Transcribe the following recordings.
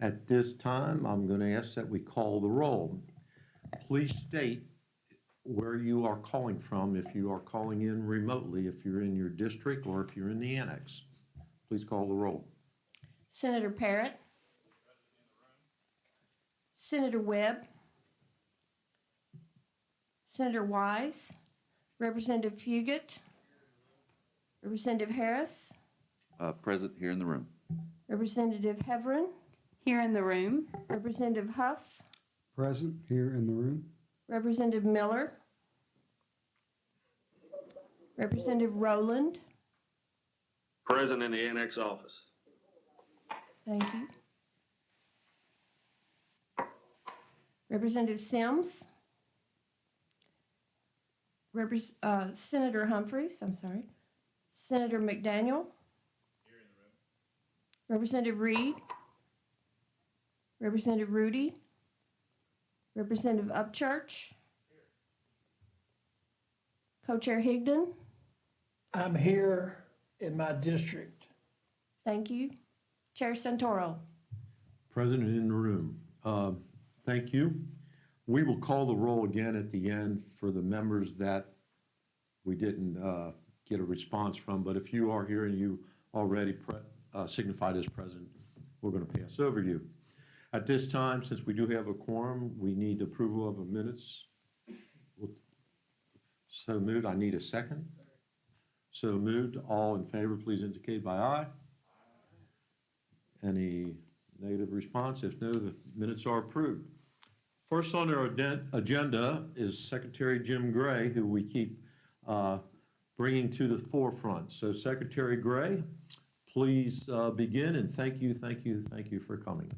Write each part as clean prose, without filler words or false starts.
At this time, I'm going to ask that we call the roll. Please state where you are calling from, if you are calling in remotely, if you're in your district, or if you're in the annex. Please call the roll. Senator Parrott. Senator Webb. Senator Wise. Representative Fugit. Representative Harris. Present here in the room. Representative Heverin. Here in the room. Representative Huff. Present here in the room. Representative Miller. Representative Rowland. Present in the annex office. Thank you. Representative Sims. Senator Humphreys, I'm sorry. Senator McDaniel. Here in the room. Representative Reed. Representative Rudy. Representative Upchurch. Here. Co-Chair Higdon. I'm here in my district. Thank you. Chair Santoro. President in the room. Thank you. We will call the roll again at the end for the members that we didn't get a response from. But if you are here and you already signified as present, we're going to pass over you. At this time, since we do have a quorum, we need approval of the minutes. So moved. I need a second. So moved. All in favor, please indicate by aye. Any negative response? If no, the minutes are approved. First on our agenda is Secretary Jim Gray, who we keep bringing to the forefront. So Secretary Gray, please begin, and thank you for coming.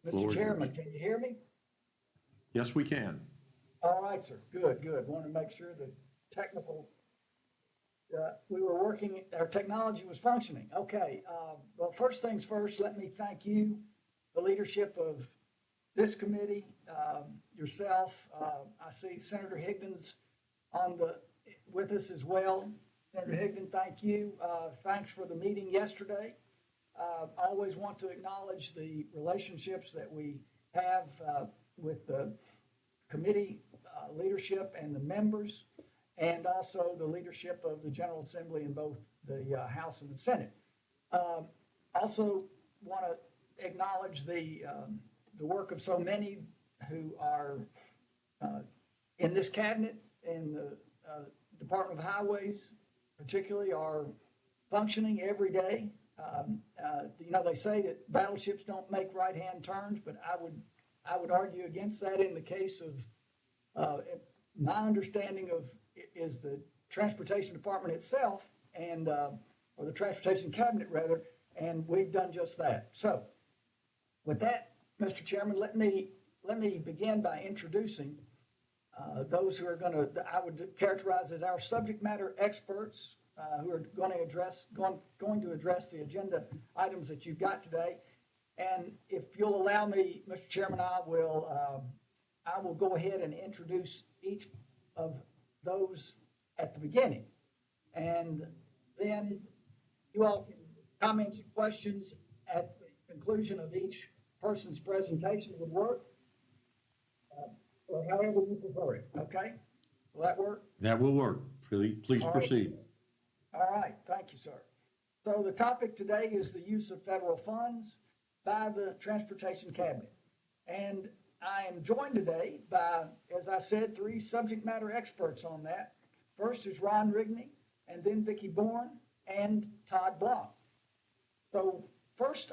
Mr. Chairman, can you hear me? Yes, we can. All right, sir. Good. Want to make sure the technical, we were working, our technology was functioning. Okay. Well, first things first, let me thank you, the leadership of this committee, yourself. I see Senator Higdon's with us as well. Senator Higdon, thank you. Thanks for the meeting yesterday. I always want to acknowledge the relationships that we have with the committee leadership and the members, and also the leadership of the General Assembly in both the House and the Senate. Also want to acknowledge the work of so many who are in this cabinet, in the Department of Highways particularly, are functioning every day. They say that battleships don't make right-hand turns, but I would argue against that in the case of my understanding of is the Transportation Department itself, and or the Transportation Cabinet rather, and we've done just that. So, with that, Mr. Chairman, let me begin by introducing those who are I would characterize as our subject matter experts, who are going to address the agenda items that you've got today. And if you'll allow me, Mr. Chairman, I will go ahead and introduce each of those at the beginning. And then you all can comments and questions at the conclusion of each person's presentation would work, or however you prefer it. Okay? Will that work? That will work. Please proceed. All right. Thank you, sir. So the topic today is the use of federal funds by the Transportation Cabinet. And I am joined today by, as I said, three subject matter experts on that. First is Ron Rigney, and then Vicki Bourne, and Todd Block. So first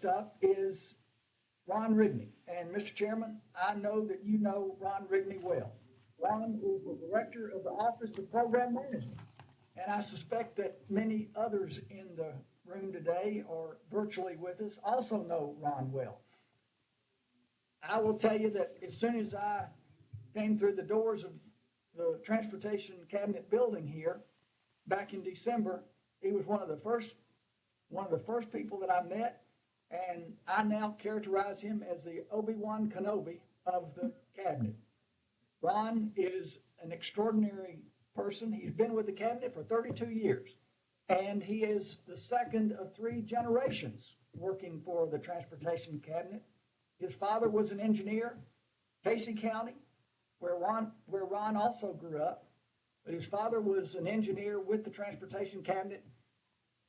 up is Ron Rigney. And Mr. Chairman, I know that you know Ron Rigney well. Ron is the director of the Office of Program Management. And I suspect that many others in the room today or virtually with us also know Ron well. I will tell you that as soon as I came through the doors of the Transportation Cabinet building here back in December, he was one of the first people that I met, and I now characterize him as the Obi-Wan Kenobi of the cabinet. Ron is an extraordinary person. He's been with the cabinet for 32 years. And he is the second of three generations working for the Transportation Cabinet. His father was an engineer, Casey County, where Ron also grew up. But his father was an engineer with the Transportation Cabinet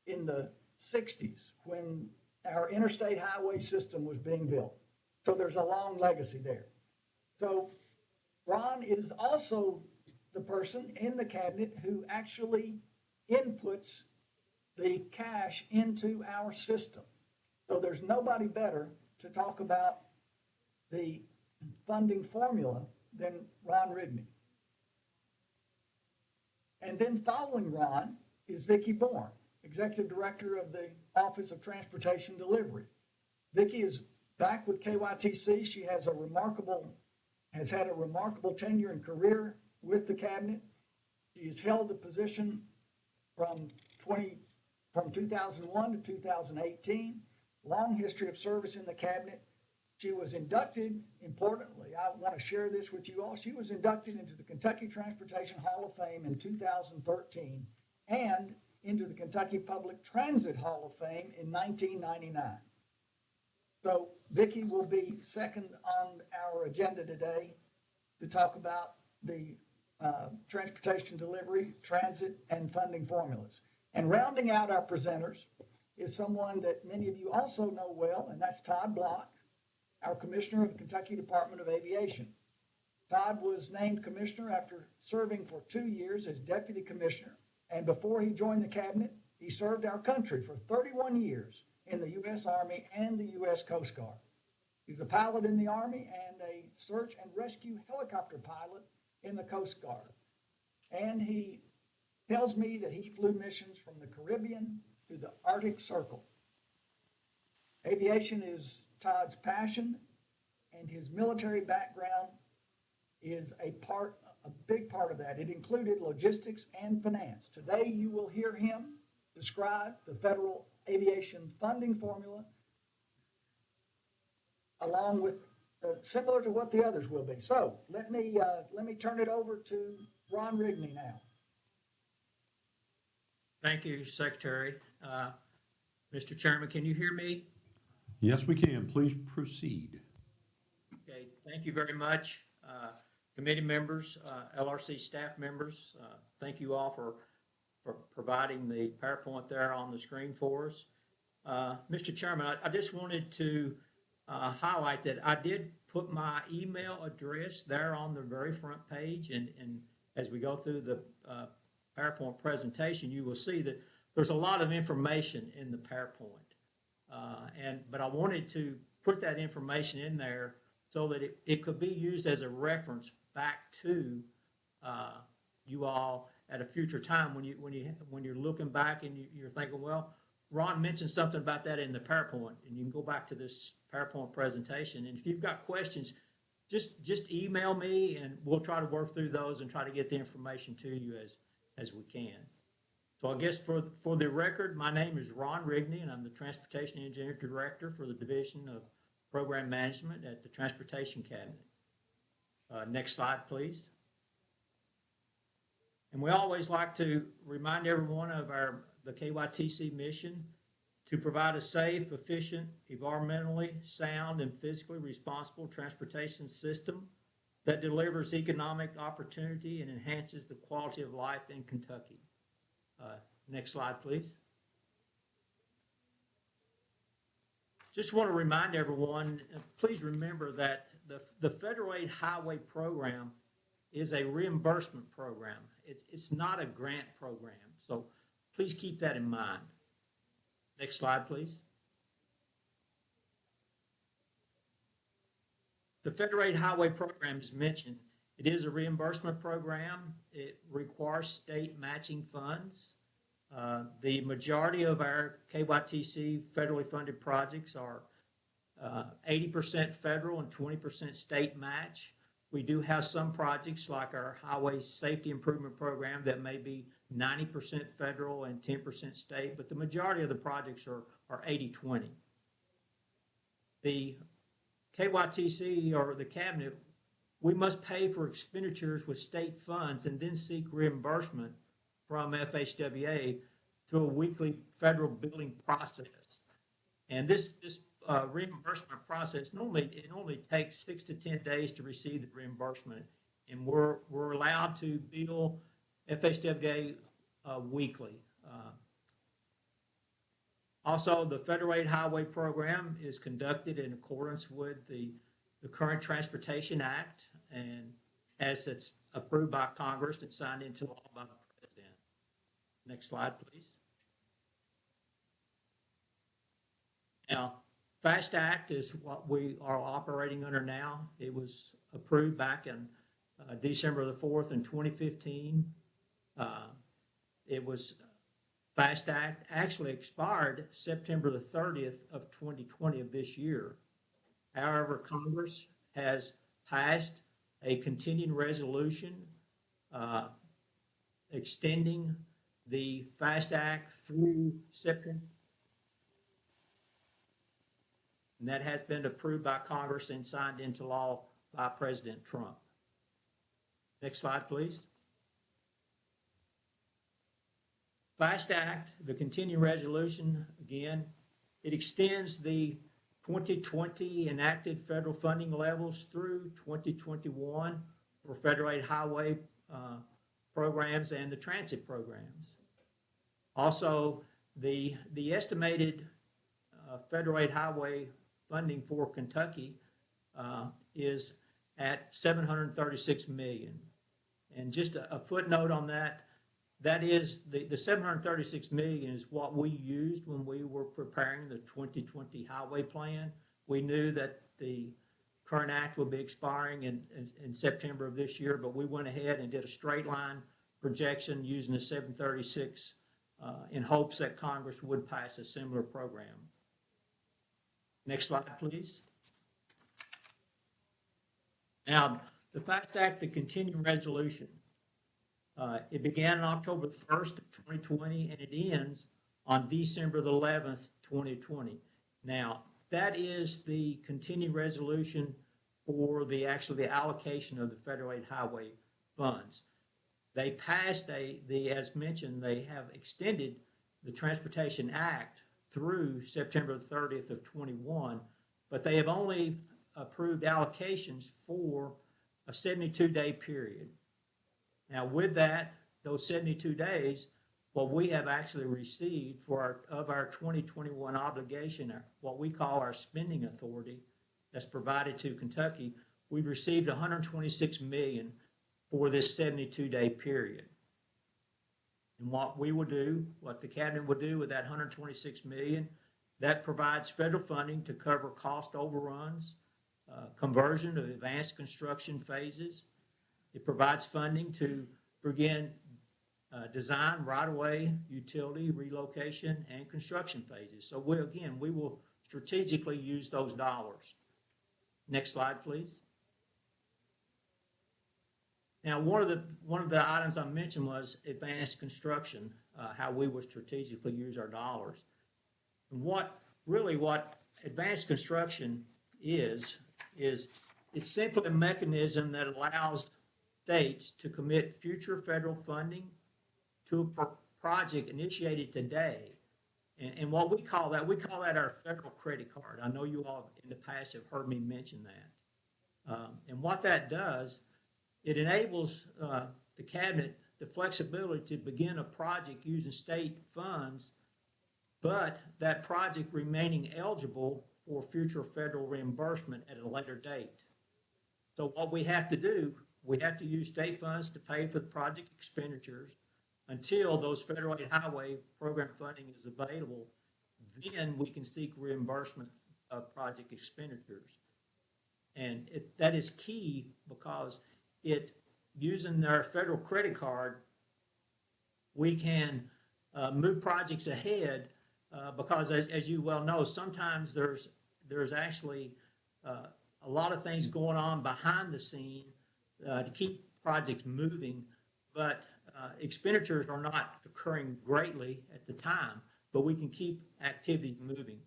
in the 60s when our interstate highway system was being built. So there's a long legacy there. So Ron is also the person in the cabinet who actually inputs the cash into our system. So there's nobody better to talk about the funding formula than Ron Rigney. And then following Ron is Vicki Bourne, Executive Director of the Office of Transportation Delivery. Vicki is back with KYTC. She has had a remarkable tenure and career with the cabinet. She has held the position from 2001 to 2018, long history of service in the cabinet. She was inducted, importantly, I want to share this with you all, she was inducted into the Kentucky Transportation Hall of Fame in 2013 and into the Kentucky Public Transit Hall of Fame in 1999. So Vicki will be second on our agenda today to talk about the transportation delivery, transit, and funding formulas. And rounding out our presenters is someone that many of you also know well, and that's Todd Block, our Commissioner of the Kentucky Department of Aviation. Todd was named Commissioner after serving for 2 years as Deputy Commissioner, and before he joined the Cabinet, he served our country for 31 years in the U.S. Army and the U.S. Coast Guard. He's a pilot in the Army and a search and rescue helicopter pilot in the Coast Guard. And he tells me that he flew missions from the Caribbean to the Arctic Circle. Aviation is Todd's passion, and his military background is a big part of that. It included logistics and finance. Today, you will hear him describe the federal aviation funding formula, along with similar to what the others will be. So let me turn it over to Ron Rigney now. Thank you, Secretary. Mr. Chairman, can you hear me? Yes, we can. Please proceed. Okay, thank you very much. Committee members, LRC staff members, thank you all for providing the PowerPoint there on the screen for us. Mr. Chairman, I just wanted to highlight that I did put my email address there on the very front page, and as we go through the PowerPoint presentation, you will see that there's a lot of information in the PowerPoint. But I wanted to put that information in there so that it could be used as a reference back to you all at a future time when you're looking back and you're thinking, well, Ron mentioned something about that in the PowerPoint, and you can go back to this PowerPoint presentation. And if you've got questions, just email me, and we'll try to work through those and try to get the information to you as we can. So I guess for the record, my name is Ron Rigney, and I'm the Transportation Engineer Director for the Division of Program Management at the Transportation Cabinet. Next slide, please. And we always like to remind everyone of the KYTC mission to provide a safe, efficient, environmentally sound, and physically responsible transportation system that delivers economic opportunity and enhances the quality of life in Kentucky. Next slide, please. Just want to remind everyone, please remember that the Federal Aid Highway Program is a reimbursement program. It's not a grant program, so please keep that in mind. Next slide, please. The Federal Aid Highway Program is mentioned. It is a reimbursement program. It requires state matching funds. The majority of our KYTC federally funded projects are 80% federal and 20% state match. We do have some projects like our Highway Safety Improvement Program that may be 90% federal and 10% state, but the majority of the projects are 80-20. The KYTC or the Cabinet, we must pay for expenditures with state funds and then seek reimbursement from FHWA through a weekly federal billing process. And this reimbursement process, it normally takes 6 to 10 days to receive the reimbursement. And we're allowed to bill FHWA weekly. Also, the Federal Aid Highway Program is conducted in accordance with the current Transportation Act, and as it's approved by Congress and signed into law by the President. Next slide, please. Now, FAST Act is what we are operating under now. It was approved back in December the 4th in 2015. It was FAST Act actually expired September the 30th of 2020 of this year. However, Congress has passed a continuing resolution extending the FAST Act through September. And that has been approved by Congress and signed into law by President Trump. Next slide, please. FAST Act, the continuing resolution, again, it extends the 2020 enacted federal funding levels through 2021 for federal aid highway programs and the transit programs. Also, the estimated federal aid highway funding for Kentucky is at $736 million. And just a footnote on that, that is the $736 million is what we used when we were preparing the 2020 highway plan. We knew that the current act would be expiring in September of this year, but we went ahead and did a straight line projection using the 736 in hopes that Congress would pass a similar program. Next slide, please. Now, the FAST Act, the continuing resolution, it began on October 1st of 2020, and it ends on December the 11th, 2020. Now, that is the continuing resolution for the allocation of the federal aid highway funds. They passed as mentioned, they have extended the Transportation Act through September 30th of 21, but they have only approved allocations for a 72-day period. Now, with that, those 72 days, what we have actually received for our 2021 obligation, what we call our spending authority that's provided to Kentucky, we've received $126 million for this 72-day period. And what we will do, what the cabinet will do with that $126 million, that provides federal funding to cover cost overruns, conversion of advanced construction phases. It provides funding to begin design, right-of-way, utility, relocation, and construction phases. So we will strategically use those dollars. Next slide, please. Now, one of the items I mentioned was advanced construction, how we will strategically use our dollars. And what advanced construction is it's simply a mechanism that allows states to commit future federal funding to a project initiated today. And what we call that our federal credit card. I know you all in the past have heard me mention that. And what that does, it enables the cabinet the flexibility to begin a project using state funds, but that project remaining eligible for future federal reimbursement at a later date. So what we have to do, we have to use state funds to pay for the project expenditures until those federal aid highway program funding is available. Then we can seek reimbursement of project expenditures. And that is key because using their federal credit card, we can move projects ahead because as you well know, sometimes there's actually a lot of things going on behind the scene to keep projects moving, but expenditures are not occurring greatly at the time, but we can keep activity moving.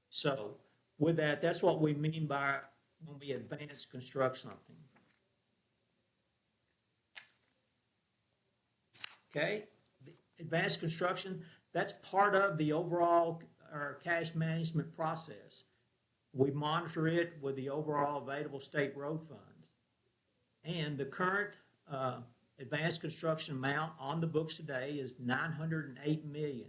So with that, that's what we mean by when we advance construct something. Okay, advanced construction, that's part of the overall cash management process. We monitor it with the overall available state road funds. And the current advanced construction amount on the books today is $908 million.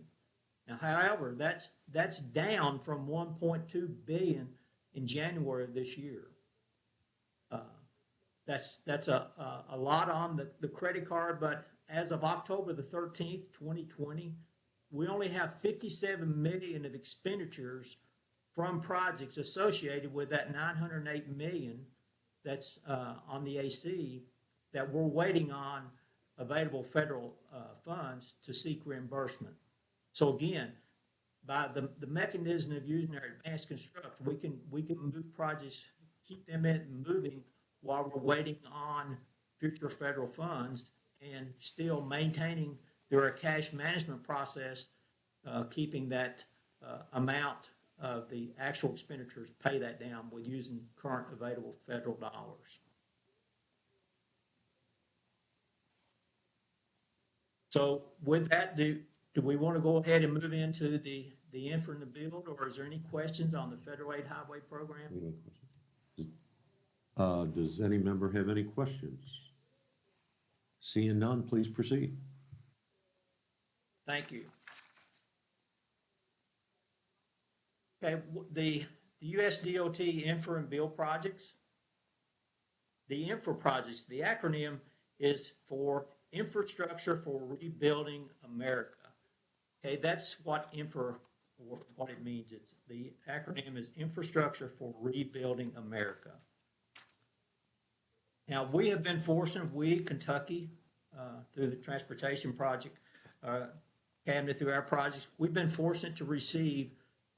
Now, however, that's down from $1.2 billion in January of this year. That's a lot on the credit card, but as of October the 13th, 2020, we only have $57 million of expenditures from projects associated with that $908 million that's on the AC that we're waiting on available federal funds to seek reimbursement. So again, by the mechanism of using our advanced construct, we can move projects, keep them moving while we're waiting on future federal funds and still maintaining through our cash management process, keeping that amount of the actual expenditures, pay that down with using current available federal dollars. So with that, do we want to go ahead and move into the infra and the build, or is there any questions on the federal aid highway program? Any questions? Does any member have any questions? Seeing none, please proceed. Thank you. Okay, the US DOT infra and build projects. The infra projects, the acronym is for Infrastructure for Rebuilding America. Okay, that's what what it means. It's the acronym is Infrastructure for Rebuilding America. Now, we have been fortunate, Kentucky, through the transportation project, cabinet through our projects, we've been fortunate to receive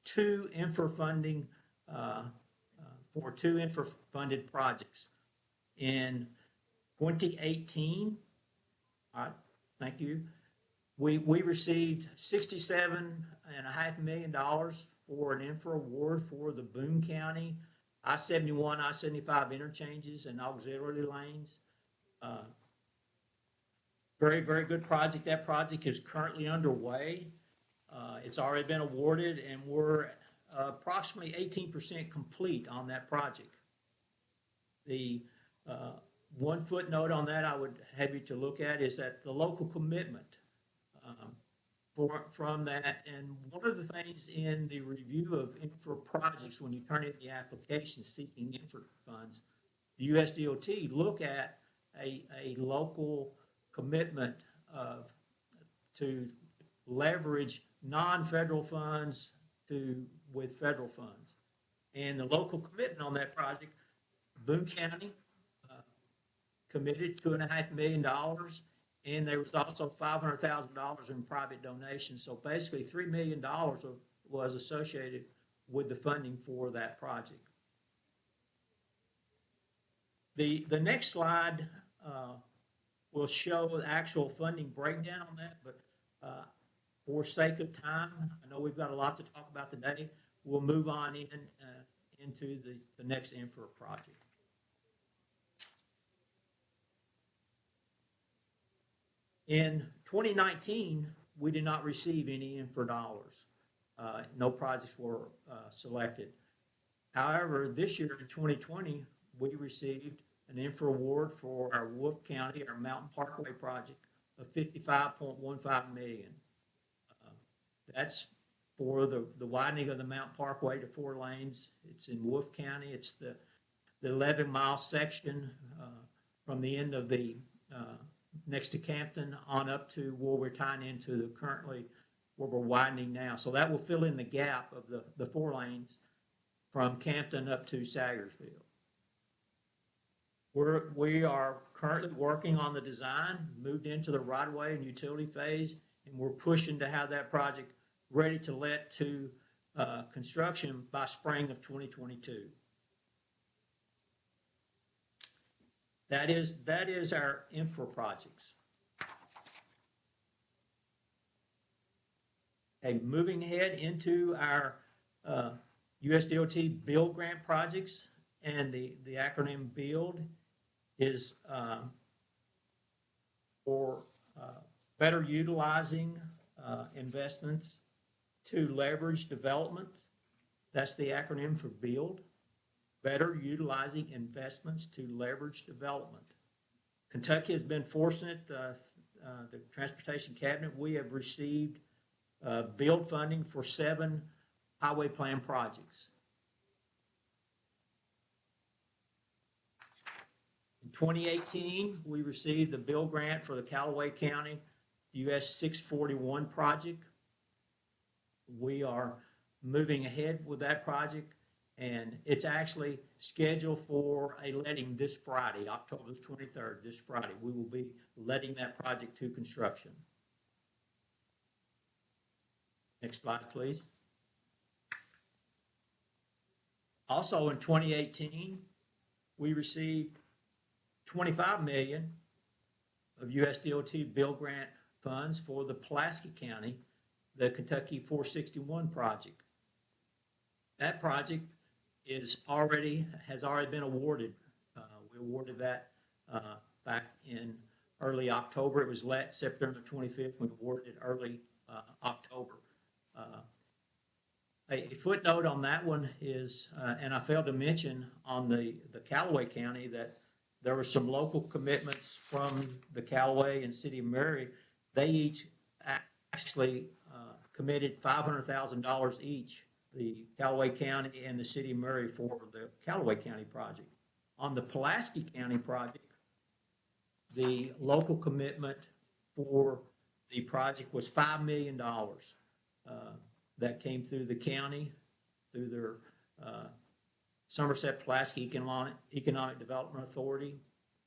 two infra funding for two infra funded projects. In 2018, all right, thank you. We received $67.5 million for an infra award for the Boone County I-71, I-75 interchanges and auxiliary lanes. Very, very good project. That project is currently underway. It's already been awarded, and we're approximately 18% complete on that project. The one footnote on that I would have you to look at is that the local commitment from that, and one of the things in the review of infra projects, when you turn in the application seeking infra funds, the USDOT look at a local commitment to leverage non-federal funds with federal funds. And the local commitment on that project, Boone County committed $2.5 million, and there was also $500,000 in private donations. So basically $3 million was associated with the funding for that project. The next slide will show the actual funding breakdown on that, but for sake of time, I know we've got a lot to talk about today. We'll move on into the next infra project. In 2019, we did not receive any infra dollars. No projects were selected. However, this year in 2020, we received an infra award for our Wolf County, our Mountain Parkway project of $55.15 million. That's for the widening of the Mountain Parkway to 4 lanes. It's in Wolf County. It's the 11-mile section from the end of the next to Campton on up to where we're tying into the currently where we're widening now. So that will fill in the gap of the 4 lanes from Campton up to Saggersville. We are currently working on the design, moved into the right-of-way and utility phase, and we're pushing to have that project ready to let to construction by spring of 2022. That is our infra projects. Okay, moving ahead into our USDOT build grant projects, and the acronym BUILD is for better utilizing investments to leverage development. That's the acronym for BUILD. Better utilizing investments to leverage development. Kentucky has been fortunate, the Transportation Cabinet, we have received BUILD funding for 7 highway plan projects. In 2018, we received the BUILD grant for the Callaway County US 641 project. We are moving ahead with that project, and it's actually scheduled for a letting this Friday, October 23rd, this Friday. We will be letting that project to construction. Next slide, please. Also in 2018, we received $25 million of USDOT BUILD grant funds for the Pulaski County, the Kentucky 461 project. That project has already been awarded. We awarded that back in early October. It was let September 25th. We awarded it early October. A footnote on that one is, and I failed to mention on the Callaway County, that there were some local commitments from the Callaway and City of Mary. They each actually committed $500,000 each, the Callaway County and the City of Murray, for the Callaway County project. On the Pulaski County project, the local commitment for the project was $5 million. That came through the county, through their Somerset Pulaski Economic Development Authority,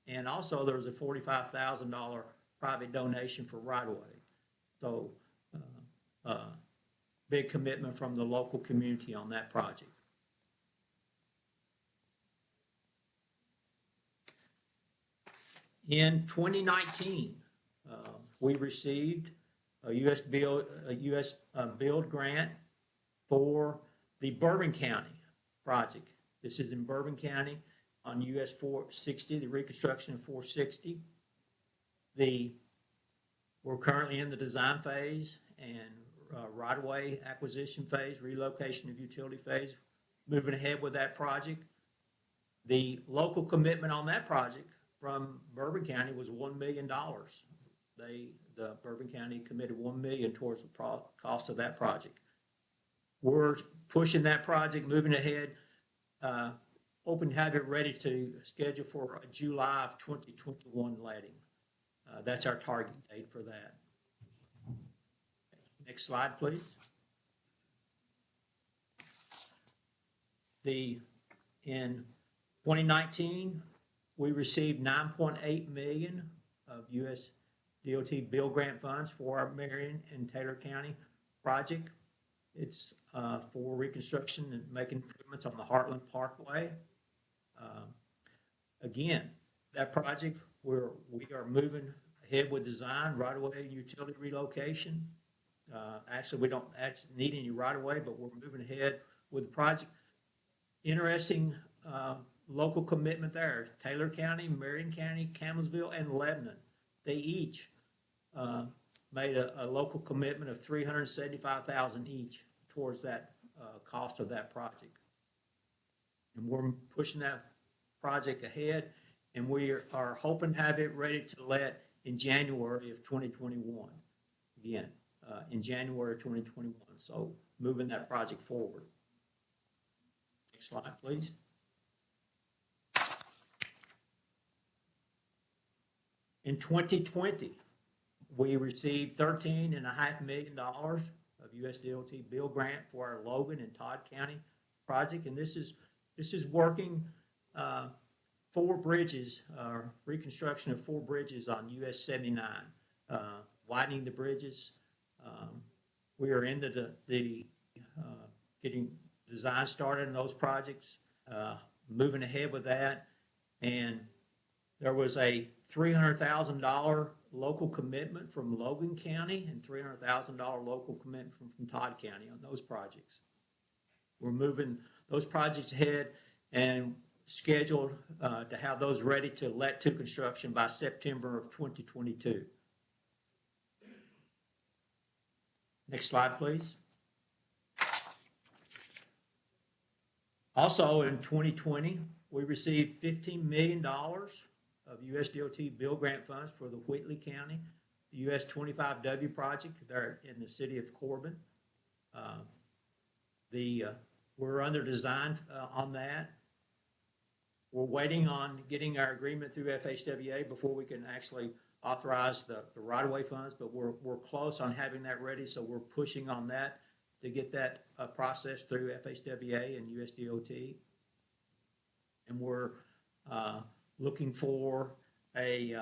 and also there was a $45,000 private donation for right-of-way. So big commitment from the local community on that project. In 2019, we received a U.S. BUILD grant for the Bourbon County project. This is in Bourbon County on US 460, the reconstruction of 460. We're currently in the design phase and right-of-way acquisition phase, relocation of utility phase, moving ahead with that project. The local commitment on that project from Bourbon County was $1 million. The Bourbon County committed $1 million towards the cost of that project. We're pushing that project, moving ahead, hoping to have it ready to schedule for a July of 2021 letting. That's our target date for that. Next slide, please. In 2019, we received $9.8 million of US DOT BUILD grant funds for our Marion and Taylor County project. It's for reconstruction and making improvements on the Heartland Parkway. Again, that project, we are moving ahead with design, right-of-way, utility relocation. Actually, we don't actually need any right-of-way, but we're moving ahead with the project. Interesting local commitment there. Taylor County, Marion County, Campbellsville, and Lebanon. They each made a local commitment of $375,000 each towards that cost of that project. And we're pushing that project ahead, and we are hoping to have it ready to let in January of 2021. Again, in January of 2021. So moving that project forward. Next slide, please. In 2020, we received $13.5 million of USDOT BUILD grant for our Logan and Todd County project, and this is working 4 bridges, reconstruction of 4 bridges on US 79, widening the bridges. We are into the getting design started in those projects, moving ahead with that, and there was a $300,000 local commitment from Logan County and $300,000 local commitment from Todd County on those projects. We're moving those projects ahead and scheduled to have those ready to let to construction by September of 2022. Next slide, please. Also, in 2020, we received $15 million of USDOT bill grant funds for the Whately County, the US 25W project there in the city of Corbin. We're under design on that. We're waiting on getting our agreement through FHWA before we can actually authorize the right-of-way funds, but we're close on having that ready, so we're pushing on that to get that processed through FHWA and USDOT. And we're looking for a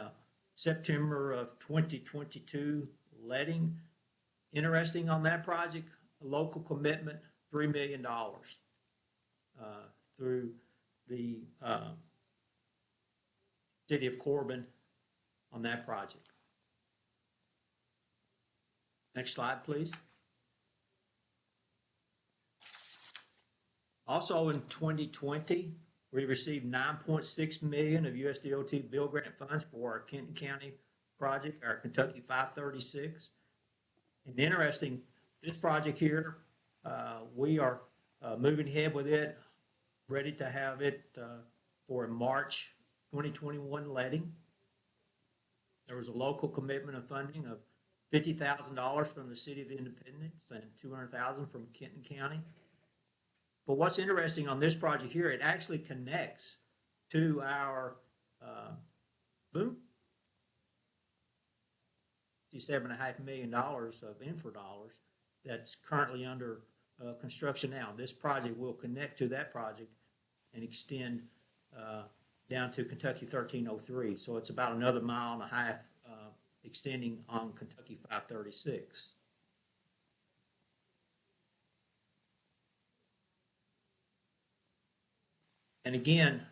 September of 2022 letting. Interesting on that project, a local commitment, $3 million through the city of Corbin on that project. Next slide, please. Also in 2020, we received $9.6 million of USDOT bill grant funds for our Kenton County project, our Kentucky 536. And interesting, this project here, we are moving ahead with it, ready to have it for a March 2021 letting. There was a local commitment of funding of $50,000 from the City of Independence and $200,000 from Kenton County. But what's interesting on this project here, it actually connects to our boom, $57.5 million of infra dollars that's currently under construction now. This project will connect to that project and extend down to Kentucky 1303. So it's about another 1.5 miles extending on Kentucky 536. And again,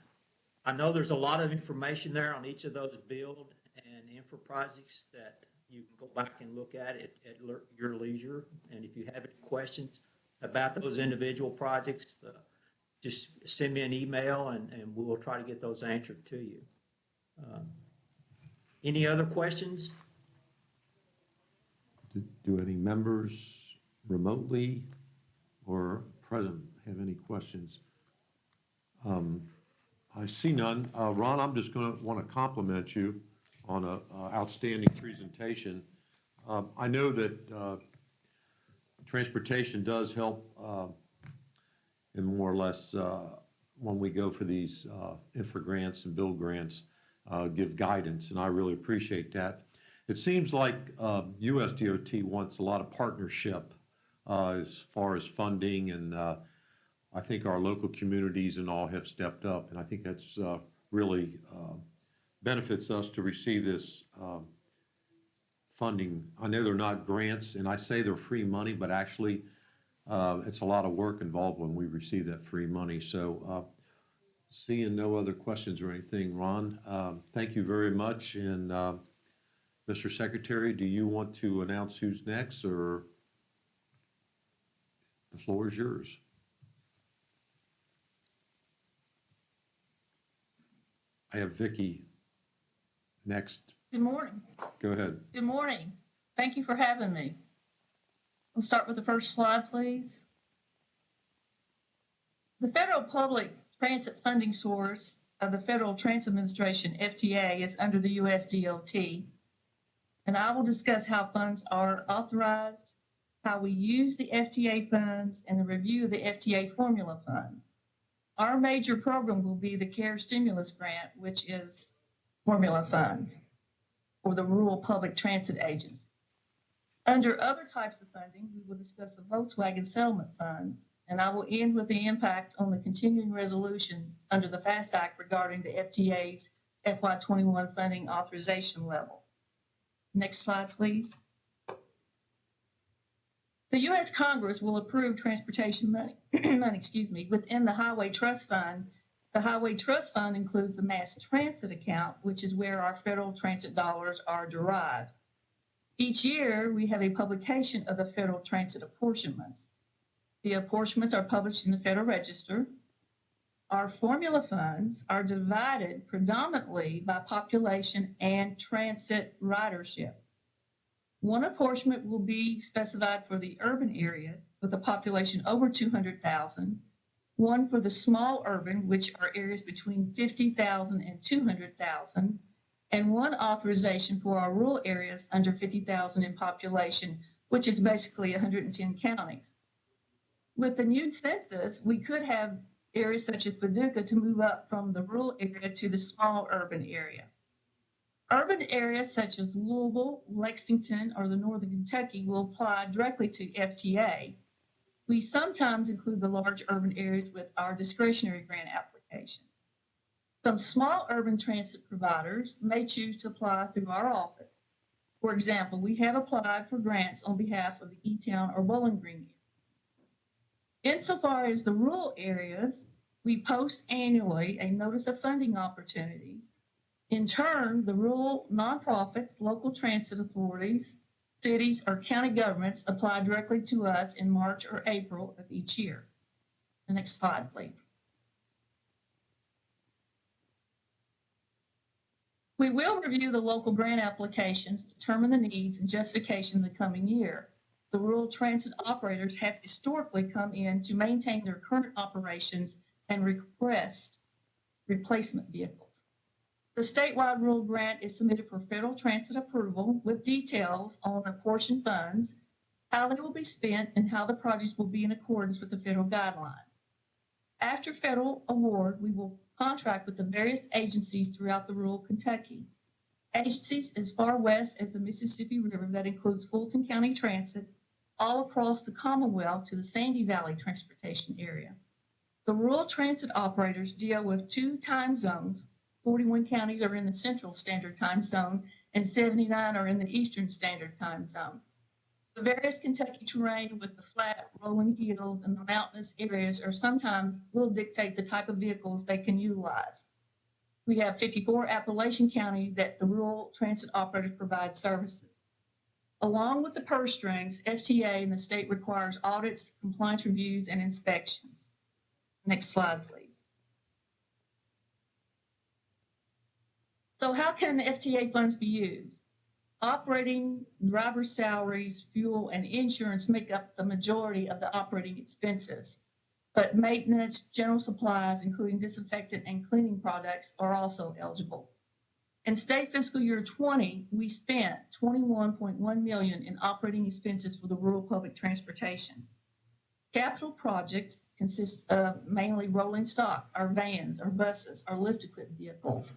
I know there's a lot of information there on each of those build and infra projects that you can go back and look at it at your leisure. And if you have any questions about those individual projects, just send me an email and we'll try to get those answered to you. Any other questions? Do any members remotely or present have any questions? I see none. Ron, I'm just going to want to compliment you on an outstanding presentation. I know that transportation does help in more or less when we go for these infra grants and build grants, give guidance, and I really appreciate that. It seems like USDOT wants a lot of partnership as far as funding, and I think our local communities and all have stepped up, and I think that's really benefits us to receive this funding. I know they're not grants, and I say they're free money, but actually it's a lot of work involved when we receive that free money. So seeing no other questions or anything, Ron, thank you very much. And Mr. Secretary, do you want to announce who's next, or the floor is yours? I have Vicki next. Good morning. Go ahead. Good morning. Thank you for having me. We'll start with the first slide, please. The federal public transit funding source of the Federal Transit Administration, FTA, is under the USDOT. And I will discuss how funds are authorized, how we use the FTA funds, and the review of the FTA formula funds. Our major program will be the CARE Stimulus Grant, which is formula funds for the Rural Public Transit Agency. Under other types of funding, we will discuss the Volkswagen settlement funds, and I will end with the impact on the continuing resolution under the FAST Act regarding the FTA's FY21 funding authorization level. Next slide, please. The U.S. Congress will approve transportation money, within the Highway Trust Fund. The Highway Trust Fund includes the Mass Transit account, which is where our federal transit dollars are derived. Each year, we have a publication of the federal transit apportionments. The apportionments are published in the Federal Register. Our formula funds are divided predominantly by population and transit ridership. One apportionment will be specified for the urban areas with a population over 200,000, one for the small urban, which are areas between 50,000 and 200,000, and one authorization for our rural areas under 50,000 in population, which is basically 110 counties. With the new census, we could have areas such as Paducah to move up from the rural area to the small urban area. Urban areas such as Louisville, Lexington, or the Northern Kentucky will apply directly to FTA. We sometimes include the large urban areas with our discretionary grant applications. Some small urban transit providers may choose to apply through our office. For example, we have applied for grants on behalf of the E-Town or Bowling Green. Insofar as the rural areas, we post annually a notice of funding opportunities. In turn, the rural nonprofits, local transit authorities, cities, or county governments apply directly to us in March or April of each year. The next slide, please. We will review the local grant applications, determine the needs and justification in the coming year. The rural transit operators have historically come in to maintain their current operations and request replacement vehicles. The statewide rural grant is submitted for federal transit approval with details on apportioned funds, how they will be spent, and how the projects will be in accordance with the federal guideline. After federal award, we will contract with the various agencies throughout the rural Kentucky. Agencies as far west as the Mississippi River, that includes Fulton County Transit, all across the Commonwealth to the Sandy Valley Transportation Area. The rural transit operators deal with 2 time zones. 41 counties are in the Central Standard Time Zone and 79 are in the Eastern Standard Time Zone. The various Kentucky terrain with the flat, rolling hills and the mountainous areas are sometimes will dictate the type of vehicles they can utilize. We have 54 Appalachian counties that the rural transit operators provide services. Along with the purse strings, FTA and the state requires audits, compliance reviews, and inspections. Next slide, please. So how can the FTA funds be used? Operating, driver salaries, fuel, and insurance make up the majority of the operating expenses, but maintenance, general supplies, including disinfectant and cleaning products, are also eligible. In state fiscal year 20, we spent $21.1 million in operating expenses for the rural public transportation. Capital projects consist of mainly rolling stock, our vans, our buses, our lift equipped vehicles.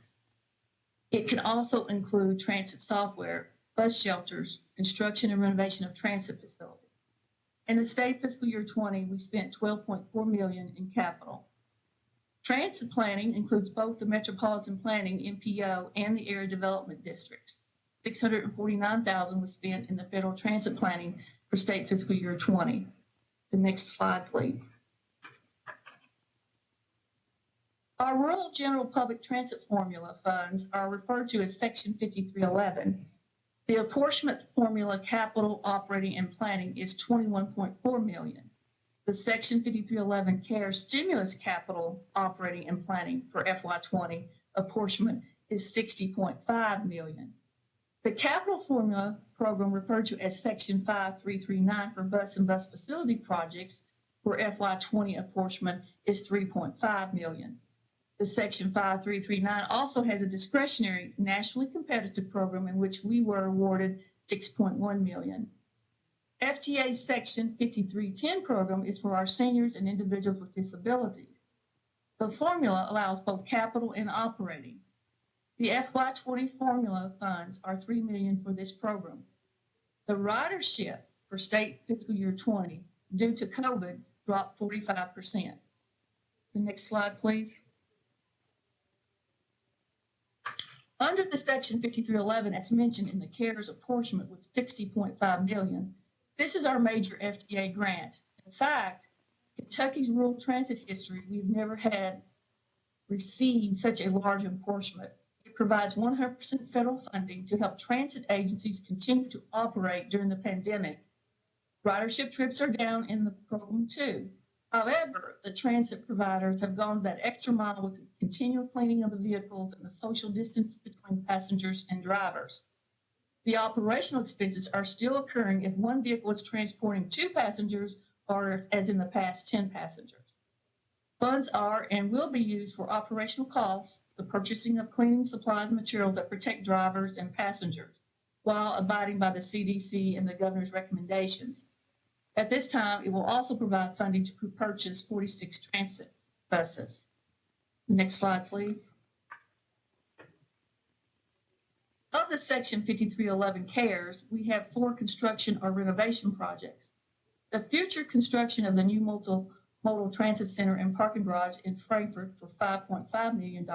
It can also include transit software, bus shelters, construction and renovation of transit facilities. In the state fiscal year 20, we spent $12.4 million in capital. Transit planning includes both the metropolitan planning, MPO, and the area development districts. $649,000 was spent in the federal transit planning for state fiscal year 20. The next slide, please. Our rural general public transit formula funds are referred to as Section 5311. The apportionment formula capital operating and planning is $21.4 million. The Section 5311 CARES stimulus capital operating and planning for FY20 apportionment is $60.5 million. The capital formula program referred to as Section 5339 for bus and bus facility projects for FY20 apportionment is $3.5 million. The Section 5339 also has a discretionary nationally competitive program in which we were awarded $6.1 million. FTA's Section 5310 program is for our seniors and individuals with disabilities. The formula allows both capital and operating. The FY20 formula funds are $3 million for this program. The ridership for state fiscal year 20 due to COVID dropped 45%. The next slide, please. Under the Section 5311, as mentioned in the CARES apportionment with $60.5 million, this is our major FTA grant. In fact, Kentucky's rural transit history, we've never had received such a large apportionment. It provides 100% federal funding to help transit agencies continue to operate during the pandemic. Ridership trips are down in the program too. However, the transit providers have gone that extra mile with the continual cleaning of the vehicles and the social distance between passengers and drivers. The operational expenses are still occurring if one vehicle is transporting 2 passengers or, as in the past, 10 passengers. Funds are and will be used for operational costs, the purchasing of cleaning supplies and materials that protect drivers and passengers, while abiding by the CDC and the governor's recommendations. At this time, it will also provide funding to purchase 46 transit buses. Next slide, please. Of the Section 5311 CARES, we have 4 construction or renovation projects. The future construction of the new multimodal transit center and parking garage in Frankfurt for $5.5 million.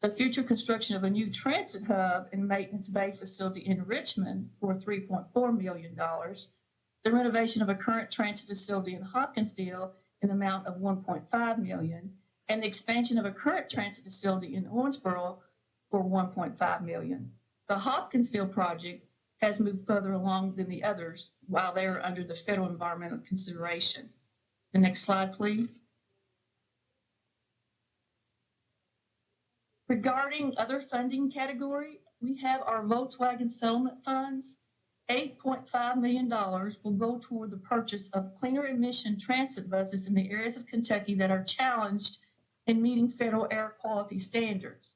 The future construction of a new transit hub and maintenance bay facility in Richmond for $3.4 million. The renovation of a current transit facility in Hopkinsville in the amount of $1.5 million, and the expansion of a current transit facility in Owensboro for $1.5 million. The Hopkinsville project has moved further along than the others while they are under the federal environmental consideration. The next slide, please. Regarding other funding category, we have our Volkswagen settlement funds. $8.5 million will go toward the purchase of cleaner emission transit buses in the areas of Kentucky that are challenged in meeting federal air quality standards.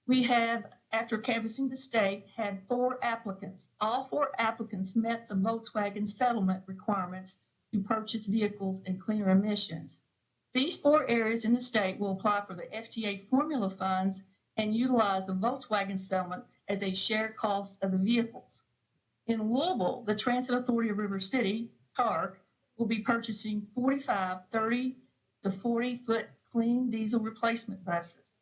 We have, after canvassing the state, had 4 applicants. All 4 applicants met the Volkswagen settlement requirements to purchase vehicles and cleaner emissions. These 4 areas in the state will apply for the FTA formula funds and utilize the Volkswagen settlement as a shared cost of the vehicles. In Louisville, the Transit Authority of River City, TARC, will be purchasing 45 30 to 40-foot clean diesel replacement buses.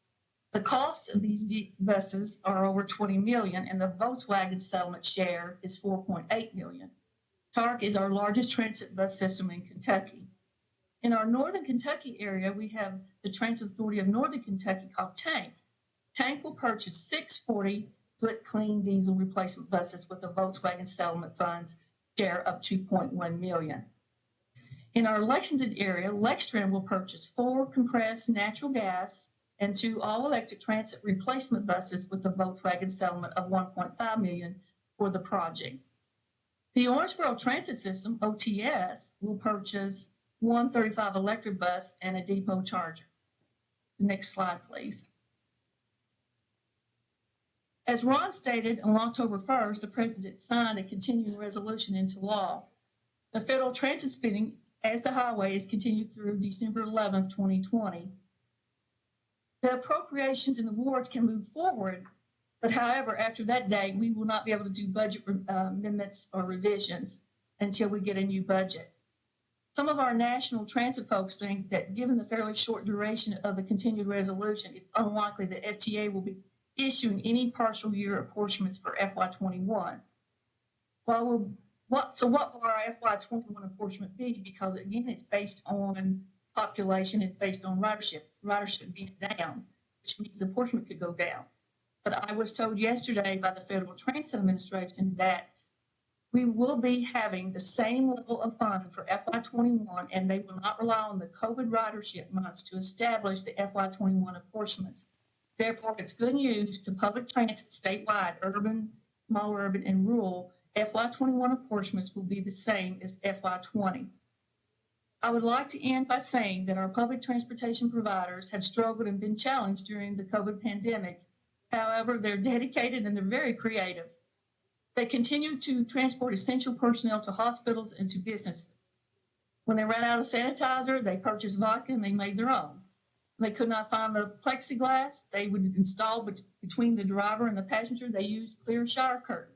The cost of these buses are over $20 million, and the Volkswagen settlement share is $4.8 million. TARC is our largest transit bus system in Kentucky. In our Northern Kentucky area, we have the Transit Authority of Northern Kentucky called TANK. TANK will purchase 6 40-foot clean diesel replacement buses with the Volkswagen settlement funds share of $2.1 million. In our Lexington area, Lextran will purchase 4 compressed natural gas and 2 all-electric transit replacement buses with the Volkswagen settlement of $1.5 million for the project. The Owensboro Transit System, OTS, will purchase 1 35 electric bus and a depot charger. The next slide, please. As Ron stated, on October 1st, the President signed a continuing resolution into law. The federal transit spending as the highways continued through December 11th, 2020. The appropriations and awards can move forward, but however, after that date, we will not be able to do budget amendments or revisions until we get a new budget. Some of our national transit folks think that given the fairly short duration of the continued resolution, it's unlikely that FTA will be issuing any partial year apportionments for FY21. What will our FY21 apportionment be? Because again, it's based on population, it's based on ridership being down, which means the apportionment could go down. But I was told yesterday by the Federal Transit Administration that we will be having the same level of funding for FY21, and they will not rely on the COVID ridership months to establish the FY21 apportionments. Therefore, it's good news to public transit statewide, urban, small urban, and rural. FY21 apportionments will be the same as FY20. I would like to end by saying that our public transportation providers have struggled and been challenged during the COVID pandemic. However, they're dedicated and they're very creative. They continue to transport essential personnel to hospitals and to businesses. When they ran out of sanitizer, they purchased vodka and they made their own. When they could not find the plexiglass they would install between the driver and the passenger, they used clear shower curtains.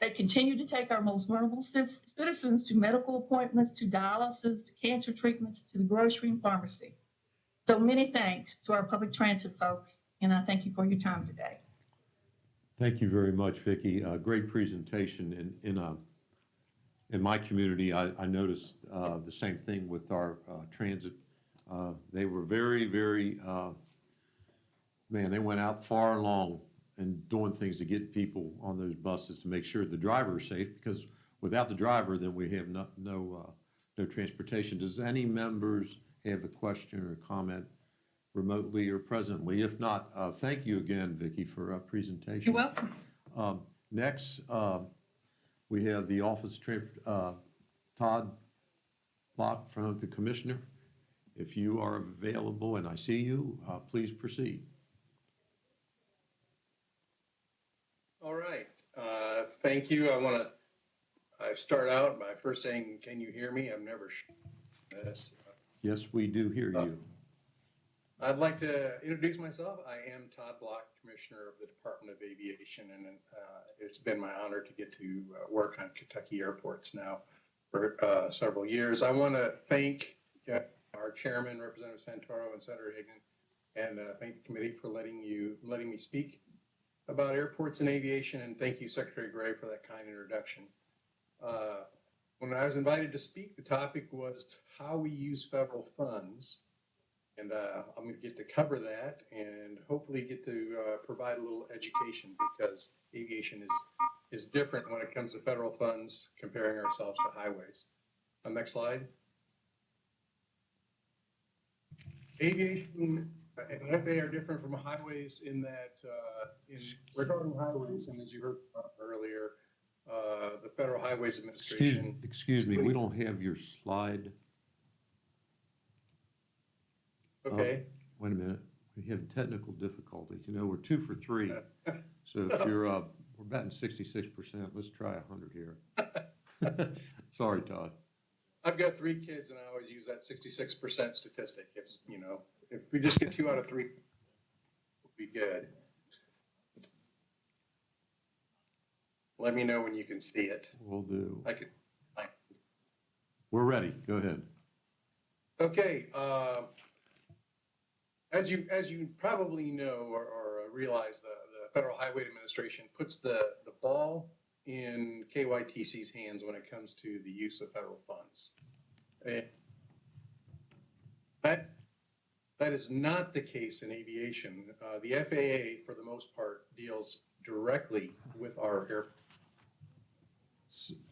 They continue to take our most vulnerable citizens to medical appointments, to dialysis, to cancer treatments, to the grocery and pharmacy. So many thanks to our public transit folks, and I thank you for your time today. Thank you very much, Vicki. Great presentation. In my community, I noticed the same thing with our transit. They were very, very, they went out far and long and doing things to get people on those buses to make sure the driver is safe, because without the driver, then we have no transportation. Does any members have a question or comment remotely or presently? If not, thank you again, Vicki, for our presentation. You're welcome. Next, we have the Office of Todd Block from the Commissioner. If you are available and I see you, please proceed. All right, thank you. I start out by first saying, can you hear me? I'm never sure. This. Yes, we do hear you. I'd like to introduce myself. I am Todd Block, Commissioner of the Department of Aviation, and it's been my honor to get to work on Kentucky airports now for several years. I want to thank our chairman, Representative Santoro, and Senator Rigney, and thank the committee for letting me speak about airports and aviation, and thank you, Secretary Gray, for that kind introduction. When I was invited to speak, the topic was how we use federal funds, and I'm going to get to cover that and hopefully get to provide a little education, because aviation is different when it comes to federal funds, comparing ourselves to highways. Next slide. Aviation and FAA are different from highways in that, regarding highways, and as you heard earlier, the Federal Highways Administration. Excuse me, we don't have your slide. Okay. Wait a minute, we have technical difficulties. You know, we're 2 for 3. So if you're, we're batting 66%, let's try 100 here. Sorry, Todd. I've got 3 kids, and I always use that 66% statistic. It's, if we just get 2 out of 3, we'll be good. Let me know when you can see it. Will do. Fine. We're ready. Go ahead. Okay. As you probably know or realize, the Federal Highway Administration puts the ball in KYTC's hands when it comes to the use of federal funds. That is not the case in aviation. The FAA, for the most part, deals directly with our airports.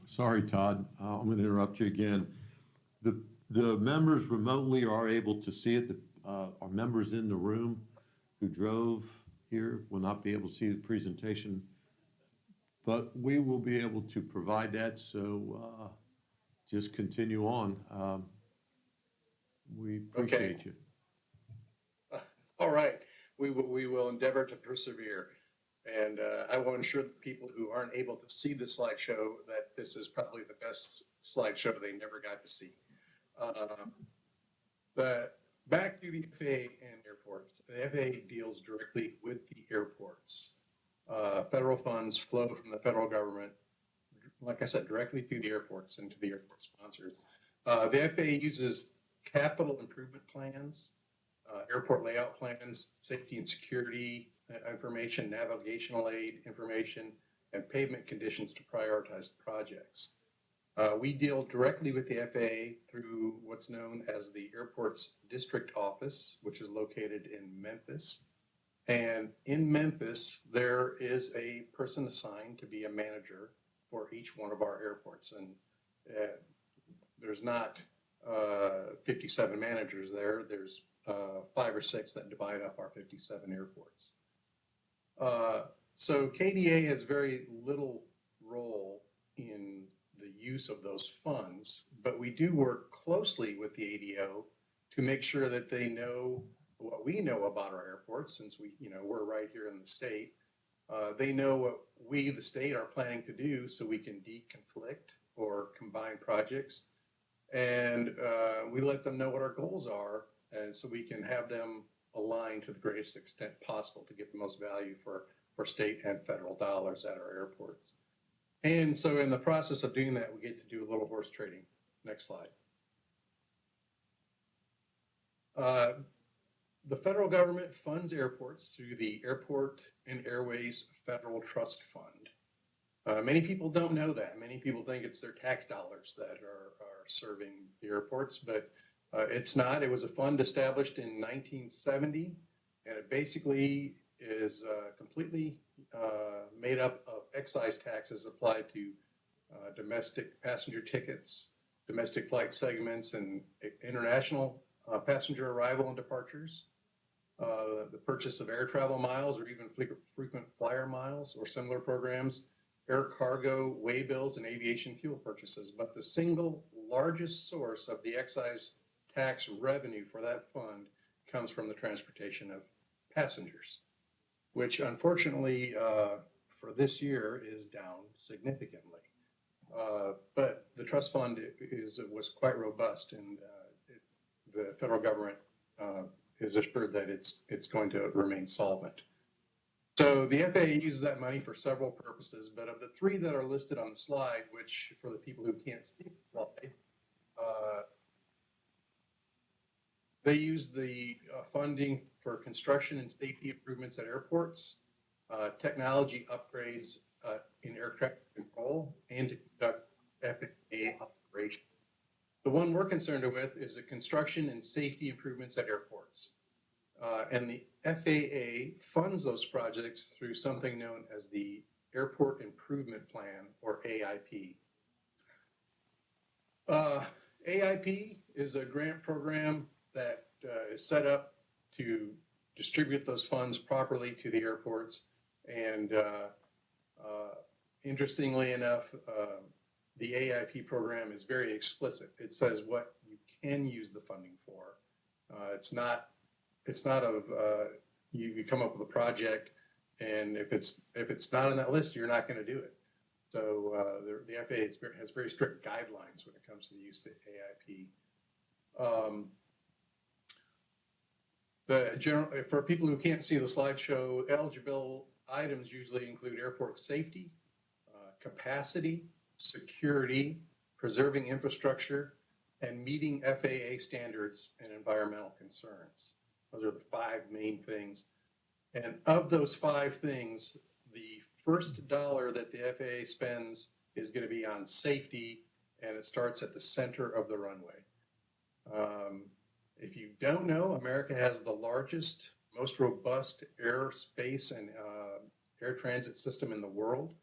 Sorry, Todd. I'm going to interrupt you again. The members remotely are able to see it. Our members in the room who drove here will not be able to see the presentation, but we will be able to provide that. So just continue on. We appreciate you. All right, we will endeavor to persevere. And I will ensure that people who aren't able to see the slideshow that this is probably the best slideshow they never got to see. But back to the FAA and airports. The FAA deals directly with the airports. Federal funds flow from the federal government, like I said, directly through the airports and to the airport sponsors. The FAA uses capital improvement plans, airport layout plans, safety and security information, navigational aid information, and pavement conditions to prioritize projects. We deal directly with the FAA through what's known as the Airports District Office, which is located in Memphis. And in Memphis, there is a person assigned to be a manager for each one of our airports. And there's not 57 managers there. There's 5 or 6 that divide up our 57 airports. So KDA has very little role in the use of those funds, but we do work closely with the ADO to make sure that they know what we know about our airports, since we're right here in the state. They know what we, the state, are planning to do, so we can deconflict or combine projects. And we let them know what our goals are, and so we can have them aligned to the greatest extent possible to get the most value for state and federal dollars at our airports. And so in the process of doing that, we get to do a little horse trading. Next slide. The federal government funds airports through the Airport and Airways Federal Trust Fund. Many people don't know that. Many people think it's their tax dollars that are serving the airports, but it's not. It was a fund established in 1970, and it basically is completely made up of excise taxes applied to domestic passenger tickets, domestic flight segments, and international passenger arrival and departures. the purchase of air travel miles or even frequent flyer miles or similar programs, air cargo, way bills, and aviation fuel purchases. But the single largest source of the excise tax revenue for that fund comes from the transportation of passengers, which unfortunately for this year is down significantly. But the trust fund was quite robust, and the federal government is assured that it's going to remain solvent. So the FAA uses that money for several purposes, but of the three that are listed on the slide, which for the people who can't see the slide, they use the funding for construction and safety improvements at airports, technology upgrades in air traffic control, and to conduct FAA operations. The one we're concerned with is the construction and safety improvements at airports. And the FAA funds those projects through something known as the Airport Improvement Plan, or AIP. AIP is a grant program that is set up to distribute those funds properly to the airports. And interestingly enough, the AIP program is very explicit. It says what you can use the funding for. It's not of you come up with a project, and if it's not on that list, you're not going to do it. So the FAA has very strict guidelines when it comes to the use of AIP. For people who can't see the slideshow, eligible items usually include airport safety, capacity, security, preserving infrastructure, and meeting FAA standards and environmental concerns. Those are the 5 main things. And of those 5 things, the first dollar that the FAA spends is going to be on safety, and it starts at the center of the runway. If you don't know, America has the largest, most robust airspace and air transit system in the world.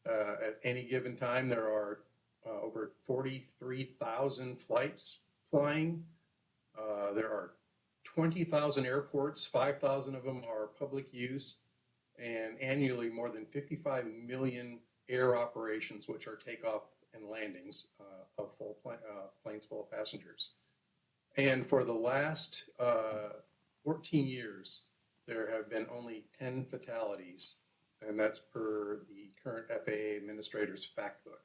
At any given time, there are over 43,000 flights flying. There are 20,000 airports, 5,000 of them are public use, and annually more than 55 million air operations, which are takeoff and landings of planes full of passengers. And for the last 14 years, there have been only 10 fatalities, and that's per the current FAA administrator's fact book.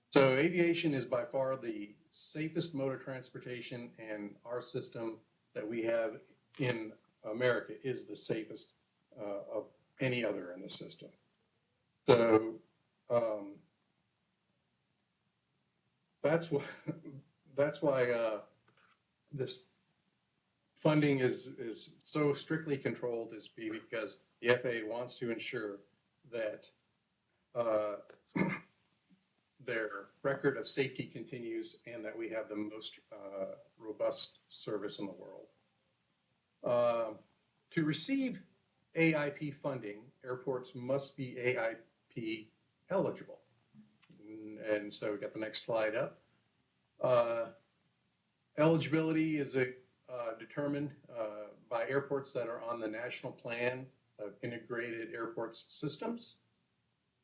So aviation is by far the safest mode of transportation, and our system that we have in America is the safest of any other in the system. So that's why this funding is so strictly controlled, is because the FAA wants to ensure that their record of safety continues and that we have the most robust service in the world. To receive AIP funding, airports must be AIP eligible. And so we got the next slide up. Eligibility is determined by airports that are on the National Plan of Integrated Airports Systems.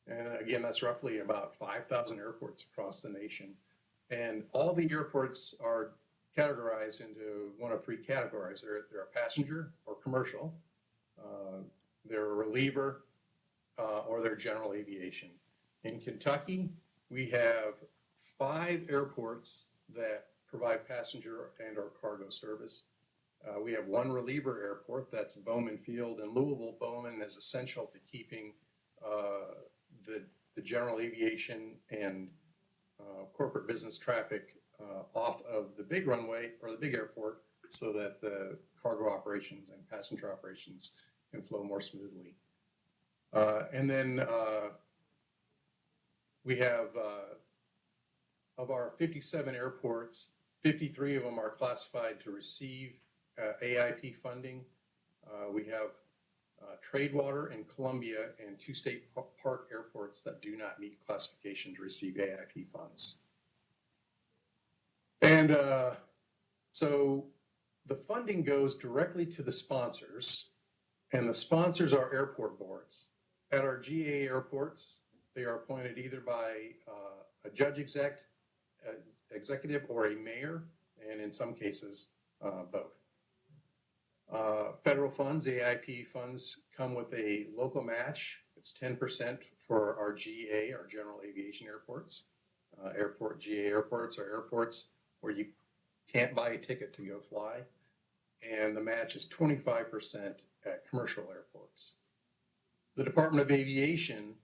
And again, that's roughly about 5,000 airports across the nation. And all the airports are categorized into one of 3 categories. They're a passenger or commercial, they're a reliever, or they're general aviation. In Kentucky, we have 5 airports that provide passenger and or cargo service. We have 1 reliever airport, that's Bowman Field in Louisville. Bowman is essential to keeping the general aviation and corporate business traffic off of the big runway or the big airport, so that the cargo operations and passenger operations can flow more smoothly. And then we have, of our 57 airports, 53 of them are classified to receive AIP funding. We have Tradewater and Columbia and 2 state park airports that do not meet classification to receive AIP funds. And so the funding goes directly to the sponsors, and the sponsors are airport boards. At our GA airports, they are appointed either by a judge executive or a mayor, and in some cases, both. Federal funds, AIP funds, come with a local match. It's 10% for our GA, our general aviation airports. GA airports are airports where you can't buy a ticket to go fly. And the match is 25% at commercial airports. The Department of Aviation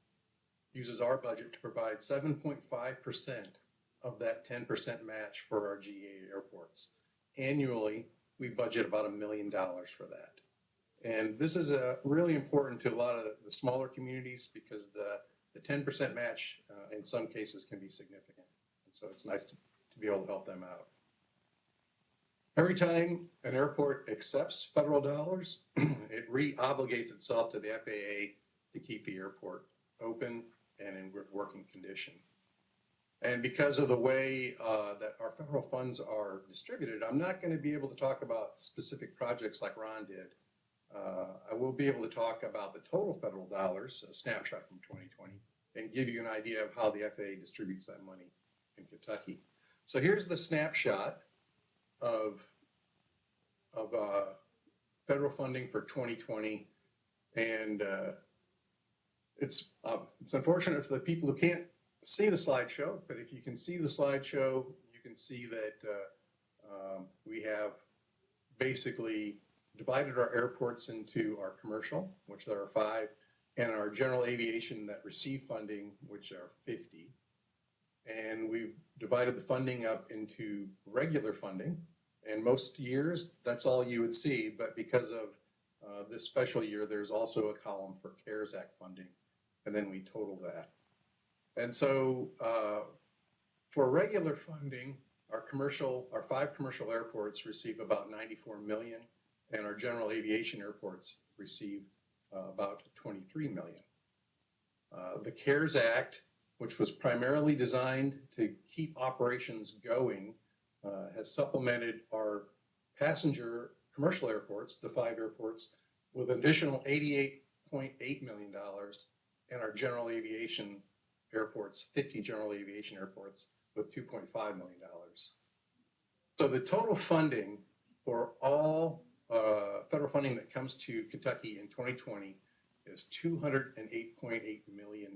uses our budget to provide 7.5% of that 10% match for our GA airports. Annually, we budget about $1 million for that. And this is really important to a lot of the smaller communities because the 10% match in some cases can be significant. And so it's nice to be able to help them out. Every time an airport accepts federal dollars, it re-obligates itself to the FAA to keep the airport open and in working condition. And because of the way that our federal funds are distributed, I'm not going to be able to talk about specific projects like Ron did. I will be able to talk about the total federal dollars, a snapshot from 2020, and give you an idea of how the FAA distributes that money in Kentucky. So here's the snapshot of federal funding for 2020, and it's unfortunate for the people who can't see the slideshow, but if you can see the slideshow, you can see that we have basically divided our airports into our commercial, which there are 5, and our general aviation that receive funding, which are 50. And we've divided the funding up into regular funding. And most years, that's all you would see. But because of this special year, there's also a column for CARES Act funding. And then we total that. And so for regular funding, our 5 commercial airports receive about $94 million, and our general aviation airports receive about $23 million. The CARES Act, which was primarily designed to keep operations going, has supplemented our passenger commercial airports, the 5 airports, with an additional $88.8 million, and our general aviation airports, 50 general aviation airports, with $2.5 million. So the total funding for all federal funding that comes to Kentucky in 2020 is $208.8 million.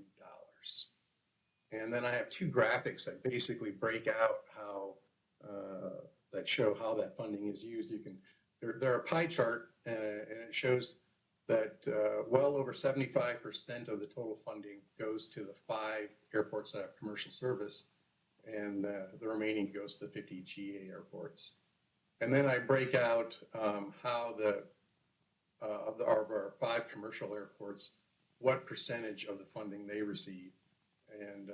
And then I have 2 graphics that basically break out how that show how that funding is used. They're a pie chart, and it shows that well over 75% of the total funding goes to the 5 airports that have commercial service, and the remaining goes to the 50 GA airports. And then I break out how of our 5 commercial airports, what percentage of the funding they receive. And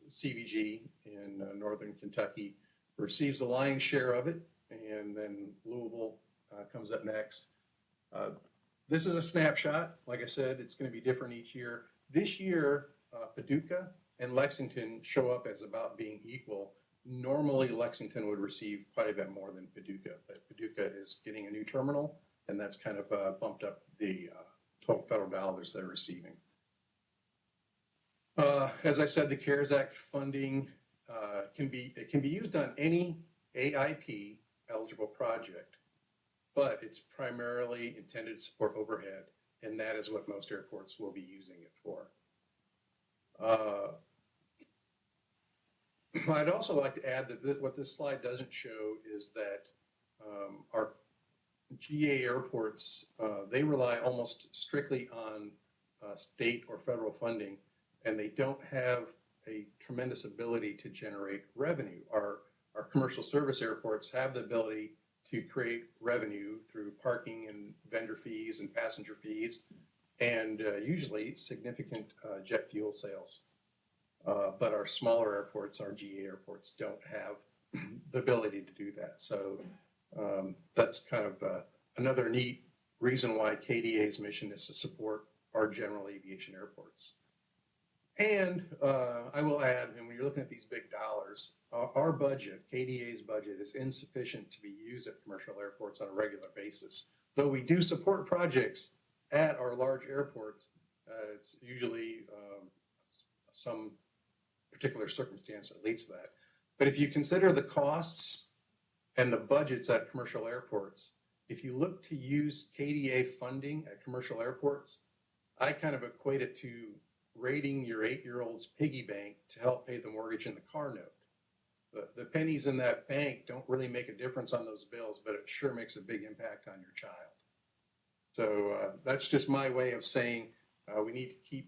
CVG in northern Kentucky receives the lion's share of it, and then Louisville comes up next. This is a snapshot. Like I said, it's going to be different each year. This year, Paducah and Lexington show up as about being equal. Normally, Lexington would receive quite a bit more than Paducah, but Paducah is getting a new terminal, and that's kind of bumped up the total federal dollars they're receiving. As I said, the CARES Act funding can be used on any AIP eligible project, but it's primarily intended to support overhead, and that is what most airports will be using it for. I'd also like to add that what this slide doesn't show is that our GA airports, they rely almost strictly on state or federal funding, and they don't have a tremendous ability to generate revenue. Our commercial service airports have the ability to create revenue through parking and vendor fees and passenger fees, and usually significant jet fuel sales. But our smaller airports, our GA airports, don't have the ability to do that. So that's kind of another neat reason why KDA's mission is to support our general aviation airports. And I will add, and when you're looking at these big dollars, our budget, KDA's budget, is insufficient to be used at commercial airports on a regular basis. Though we do support projects at our large airports, it's usually some particular circumstance that leads to that. But if you consider the costs and the budgets at commercial airports, if you look to use KDA funding at commercial airports, I kind of equate it to raiding your 8-year-old's piggy bank to help pay the mortgage in the car note. The pennies in that bank don't really make a difference on those bills, but it sure makes a big impact on your child. So that's just my way of saying we need to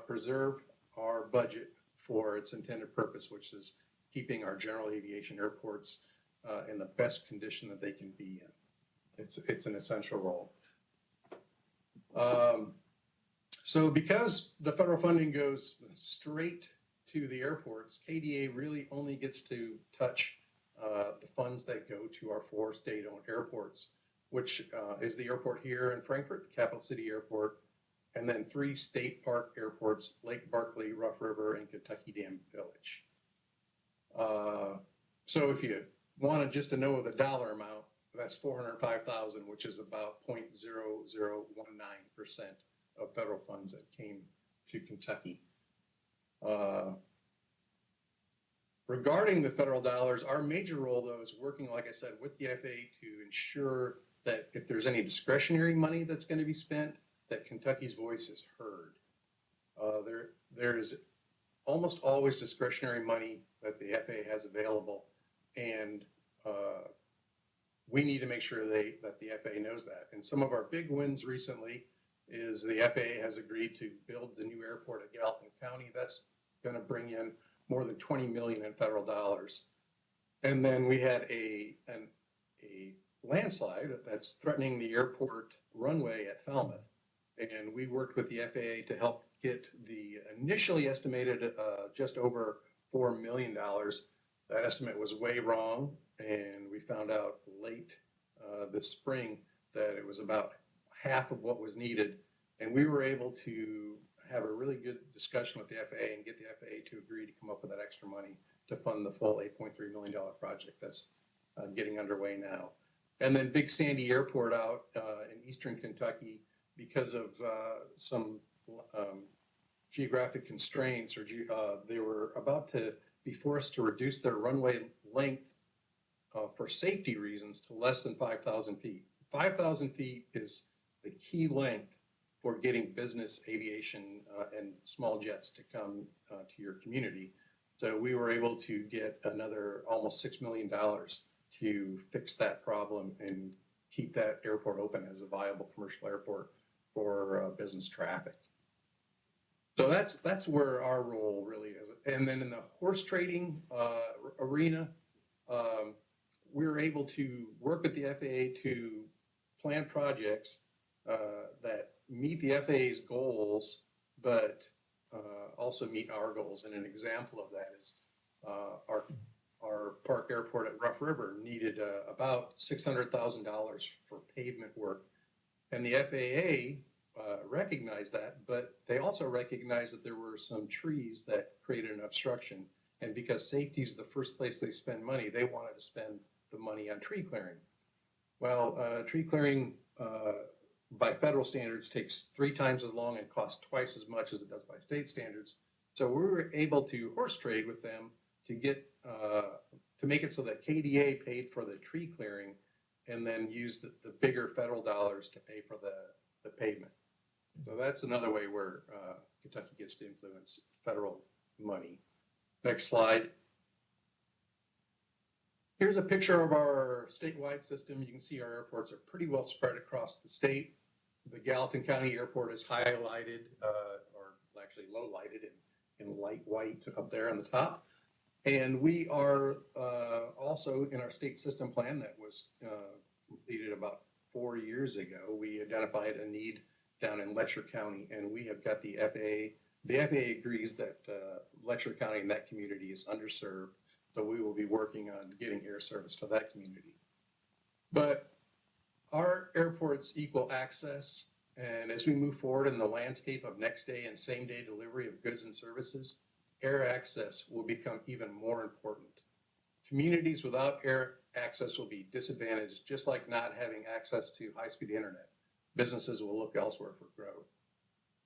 preserve our budget for its intended purpose, which is keeping our general aviation airports in the best condition that they can be in. It's an essential role. So because the federal funding goes straight to the airports, KDA really only gets to touch the funds that go to our 4 state-owned airports, which is the airport here in Frankfurt, the Capital City Airport, and then 3 state park airports, Lake Barkley, Rough River, and Kentucky Dam Village. So if you wanted just to know the dollar amount, that's $405,000, which is about 0.0019% of federal funds that came to Kentucky. Regarding the federal dollars, our major role, though, is working, like I said, with the FAA to ensure that if there's any discretionary money that's going to be spent, that Kentucky's voice is heard. There is almost always discretionary money that the FAA has available, and we need to make sure that the FAA knows that. And some of our big wins recently is the FAA has agreed to build the new airport at Gallatin County. That's going to bring in more than $20 million in federal dollars. And then we had a landslide that's threatening the airport runway at Falmouth. And we worked with the FAA to help get the initially estimated just over $4 million. That estimate was way wrong. And we found out late this spring that it was about half of what was needed. And we were able to have a really good discussion with the FAA and get the FAA to agree to come up with that extra money to fund the full $8.3 million project that's getting underway now. And then Big Sandy Airport out in eastern Kentucky, because of some geographic constraints, or they were about to be forced to reduce their runway length for safety reasons to less than 5,000 feet. 5,000 feet is the key length for getting business aviation and small jets to come to your community. So we were able to get another almost $6 million to fix that problem and keep that airport open as a viable commercial airport for business traffic. So that's where our role really is. And then in the horse trading arena, we were able to work with the FAA to plan projects that meet the FAA's goals, but also meet our goals. And an example of that is our park airport at Rough River needed about $600,000 for pavement work. And the FAA recognized that, but they also recognized that there were some trees that created an obstruction. And because safety is the first place they spend money, they wanted to spend the money on tree clearing. Well, tree clearing by federal standards takes 3 times as long and costs twice as much as it does by state standards. So we were able to horse trade with them to get to make it so that KDA paid for the tree clearing and then used the bigger federal dollars to pay for the pavement. So that's another way where Kentucky gets to influence federal money. Next slide. Here's a picture of our statewide system. You can see our airports are pretty well spread across the state. The Gallatin County Airport is highlighted, or actually low lighted in light white up there on the top. And we are also in our state system plan that was completed about 4 years ago. We identified a need down in Letcher County, and we have got the FAA. The FAA agrees that Letcher County and that community is underserved. So we will be working on getting air service to that community. But our airports equal access, and as we move forward in the landscape of next day and same day delivery of goods and services, air access will become even more important. communities without air access will be disadvantaged, just like not having access to high-speed internet. Businesses will look elsewhere for growth.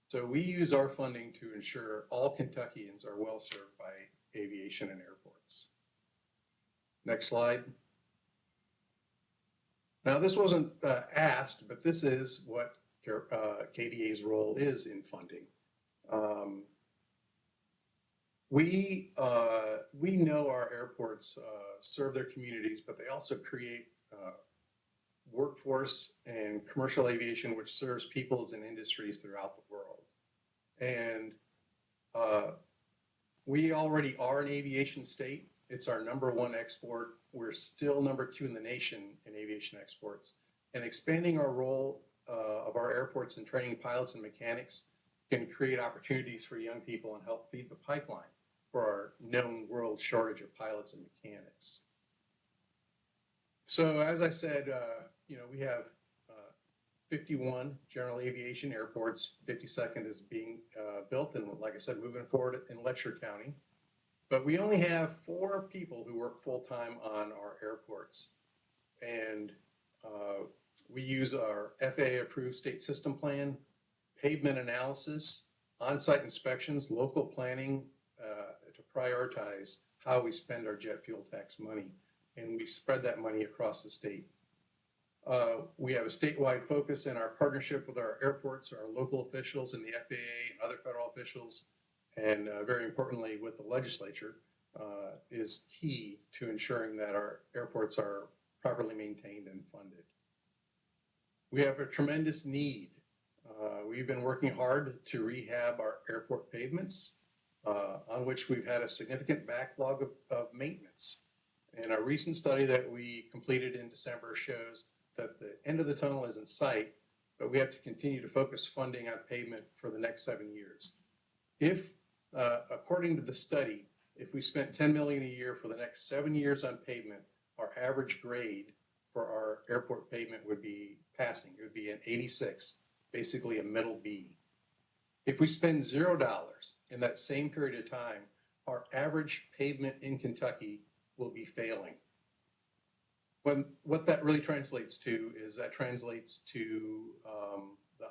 So we use our funding to ensure all Kentuckians are well served by aviation and airports. Next slide. Now, this wasn't asked, but this is what KDA's role is in funding. We know our airports serve their communities, but they also create workforce and commercial aviation, which serves peoples and industries throughout the world. And we already are an aviation state. It's our #1 export. We're still #2 in the nation in aviation exports. And expanding our role of our airports and training pilots and mechanics can create opportunities for young people and help feed the pipeline for our known world shortage of pilots and mechanics. So as I said, we have 51 general aviation airports. 52nd is being built, and like I said, moving forward in Letcher County. But we only have 4 people who work full-time on our airports. And we use our FAA-approved state system plan, pavement analysis, on-site inspections, local planning to prioritize how we spend our jet fuel tax money. And we spread that money across the state. We have a statewide focus in our partnership with our airports, our local officials, and the FAA and other federal officials, and very importantly with the legislature, is key to ensuring that our airports are properly maintained and funded. We have a tremendous need. We've been working hard to rehab our airport pavements, on which we've had a significant backlog of maintenance. And a recent study that we completed in December shows that the end of the tunnel is in sight, but we have to continue to focus funding on pavement for the next 7 years. If, according to the study, if we spent $10 million a year for the next 7 years on pavement, our average grade for our airport pavement would be passing. It would be an 86, basically a middle B. If we spend $0 in that same period of time, our average pavement in Kentucky will be failing. What that really translates to is the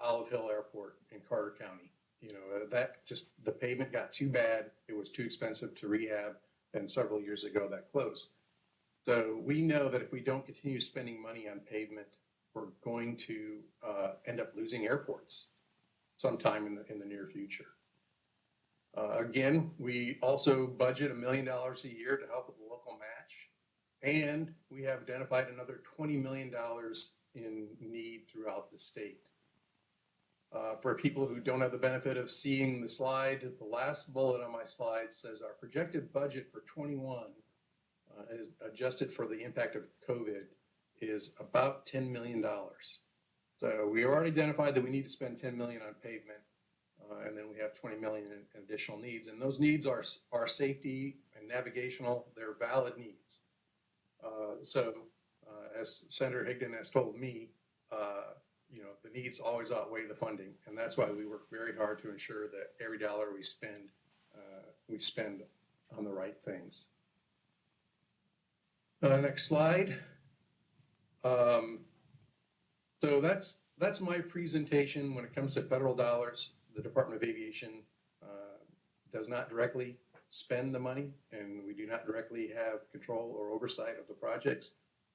Olive Hill Airport in Carter County. The pavement got too bad. It was too expensive to rehab, and several years ago that closed. So we know that if we don't continue spending money on pavement, we're going to end up losing airports sometime in the near future. Again, we also budget $1 million a year to help with the local match, and we have identified another $20 million in need throughout the state. For people who don't have the benefit of seeing the slide, the last bullet on my slide says our projected budget for 21 is adjusted for the impact of COVID is about $10 million. So we already identified that we need to spend $10 million on pavement, and then we have $20 million in additional needs. And those needs are safety and navigational. They're valid needs. As Senator Higdon has told me, the needs always outweigh the funding, and that's why we work very hard to ensure that every dollar we spend on the right things. Next slide. So that's my presentation when it comes to federal dollars. The Department of Aviation does not directly spend the money, and we do not directly have control or oversight of the projects,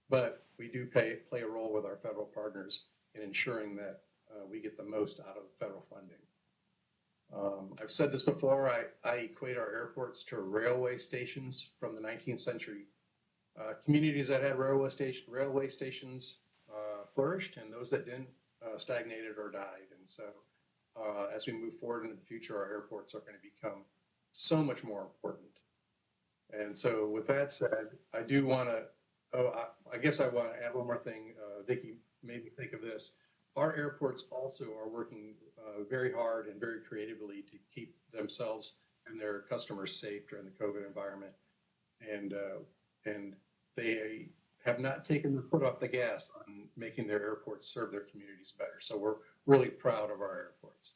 but we do play a role with our federal partners in ensuring that we get the most out of federal funding. I've said this before, I equate our airports to railway stations from the 19th century. Communities that had railway stations flourished, and those that didn't stagnated or died. And so as we move forward into the future, our airports are going to become so much more important. And so with that said, I do want to, I guess I want to add one more thing. Vicki made me think of this. Our airports also are working very hard and very creatively to keep themselves and their customers safe during the COVID environment. And they have not taken their foot off the gas on making their airports serve their communities better. So we're really proud of our airports.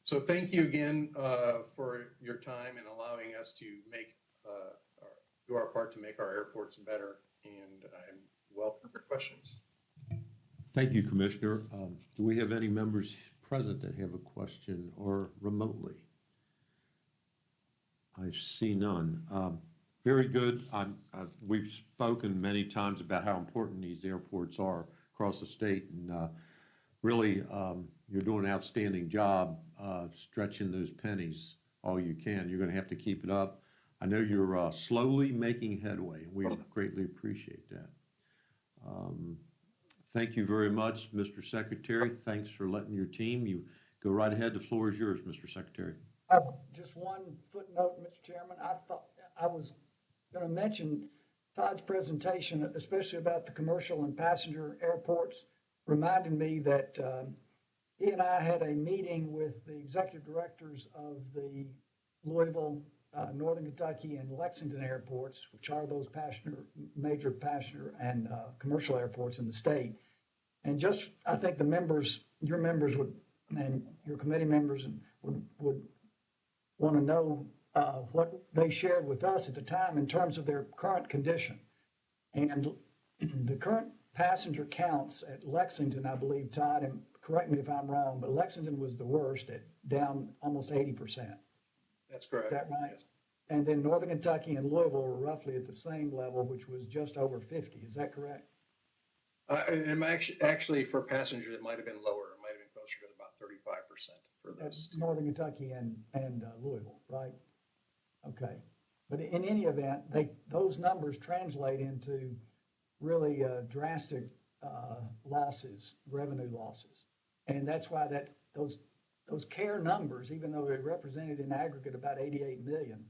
So thank you again for your time and allowing us to make do our part to make our airports better, and I'm welcome for questions. Thank you, Commissioner. Do we have any members present that have a question or remotely? I see none. Very good. We've spoken many times about how important these airports are across the state, and really, you're doing an outstanding job stretching those pennies all you can. You're going to have to keep it up. I know you're slowly making headway, and we greatly appreciate that. Thank you very much, Mr. Secretary. Thanks for letting your team. You go right ahead. The floor is yours, Mr. Secretary. Just one footnote, Mr. Chairman. I thought I was going to mention Todd's presentation, especially about the commercial and passenger airports, reminded me that he and I had a meeting with the executive directors of the Louisville, Northern Kentucky, and Lexington airports, which are those major passenger and commercial airports in the state. And just, I think your members would, and your committee members would want to know what they shared with us at the time in terms of their current condition. And the current passenger counts at Lexington, I believe, Todd, and correct me if I'm wrong, but Lexington was the worst, at down almost 80%. That's correct. Is that right? Yes. And then Northern Kentucky and Louisville were roughly at the same level, which was just over 50. Is that correct? And actually, for passengers, it might have been lower. It might have been closer to about 35% for those. That's Northern Kentucky and Louisville, right? Okay. But in any event, those numbers translate into really drastic losses, revenue losses. And that's why those CARE numbers, even though they represented in aggregate about 88 million,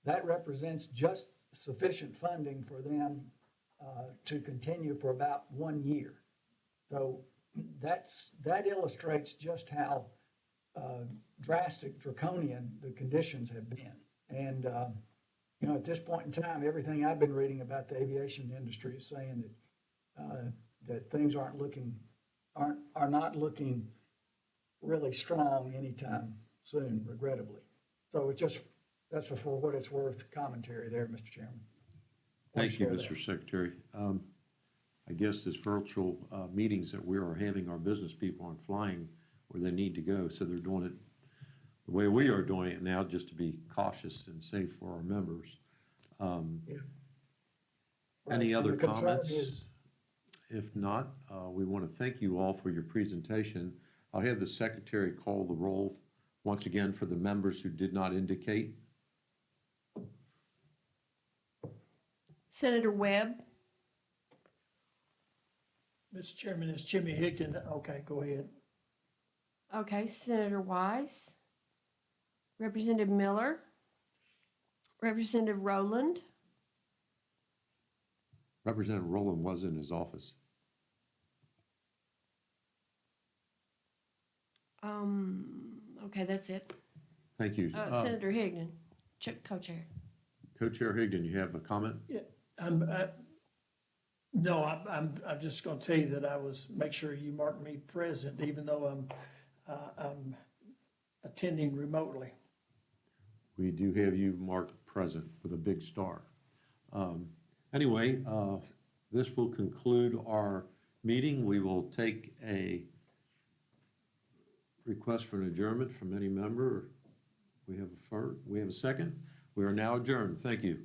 that represents just sufficient funding for them to continue for about 1 year. So that illustrates just how drastic, draconian the conditions have been. And at this point in time, everything I've been reading about the aviation industry is saying that things are not looking really strong anytime soon, regrettably. So that's a for what it's worth commentary there, Mr. Chairman. Thank you, Mr. Secretary. I guess this virtual meetings that we are having, our business people aren't flying where they need to go, so they're doing it the way we are doing it now, just to be cautious and safe for our members. Any other comments? If not, we want to thank you all for your presentation. I'll have the secretary call the roll once again for the members who did not indicate. Senator Webb, Mr. Chairman, it's Jimmy Higdon. Okay, go ahead. okay, Senator Wise, Representative Miller, Representative Rowland, Representative Rowland was in his office. okay, that's it. Thank you. Senator Higdon, co-chair. Co-chair Higdon, you have a comment? Yeah, I'm just going to tell you that make sure you mark me present, even though I'm attending remotely. We do have you marked present with a big star. Anyway, this will conclude our meeting. We will take a request for an adjournment from any member. We have a second. We are now adjourned. Thank you.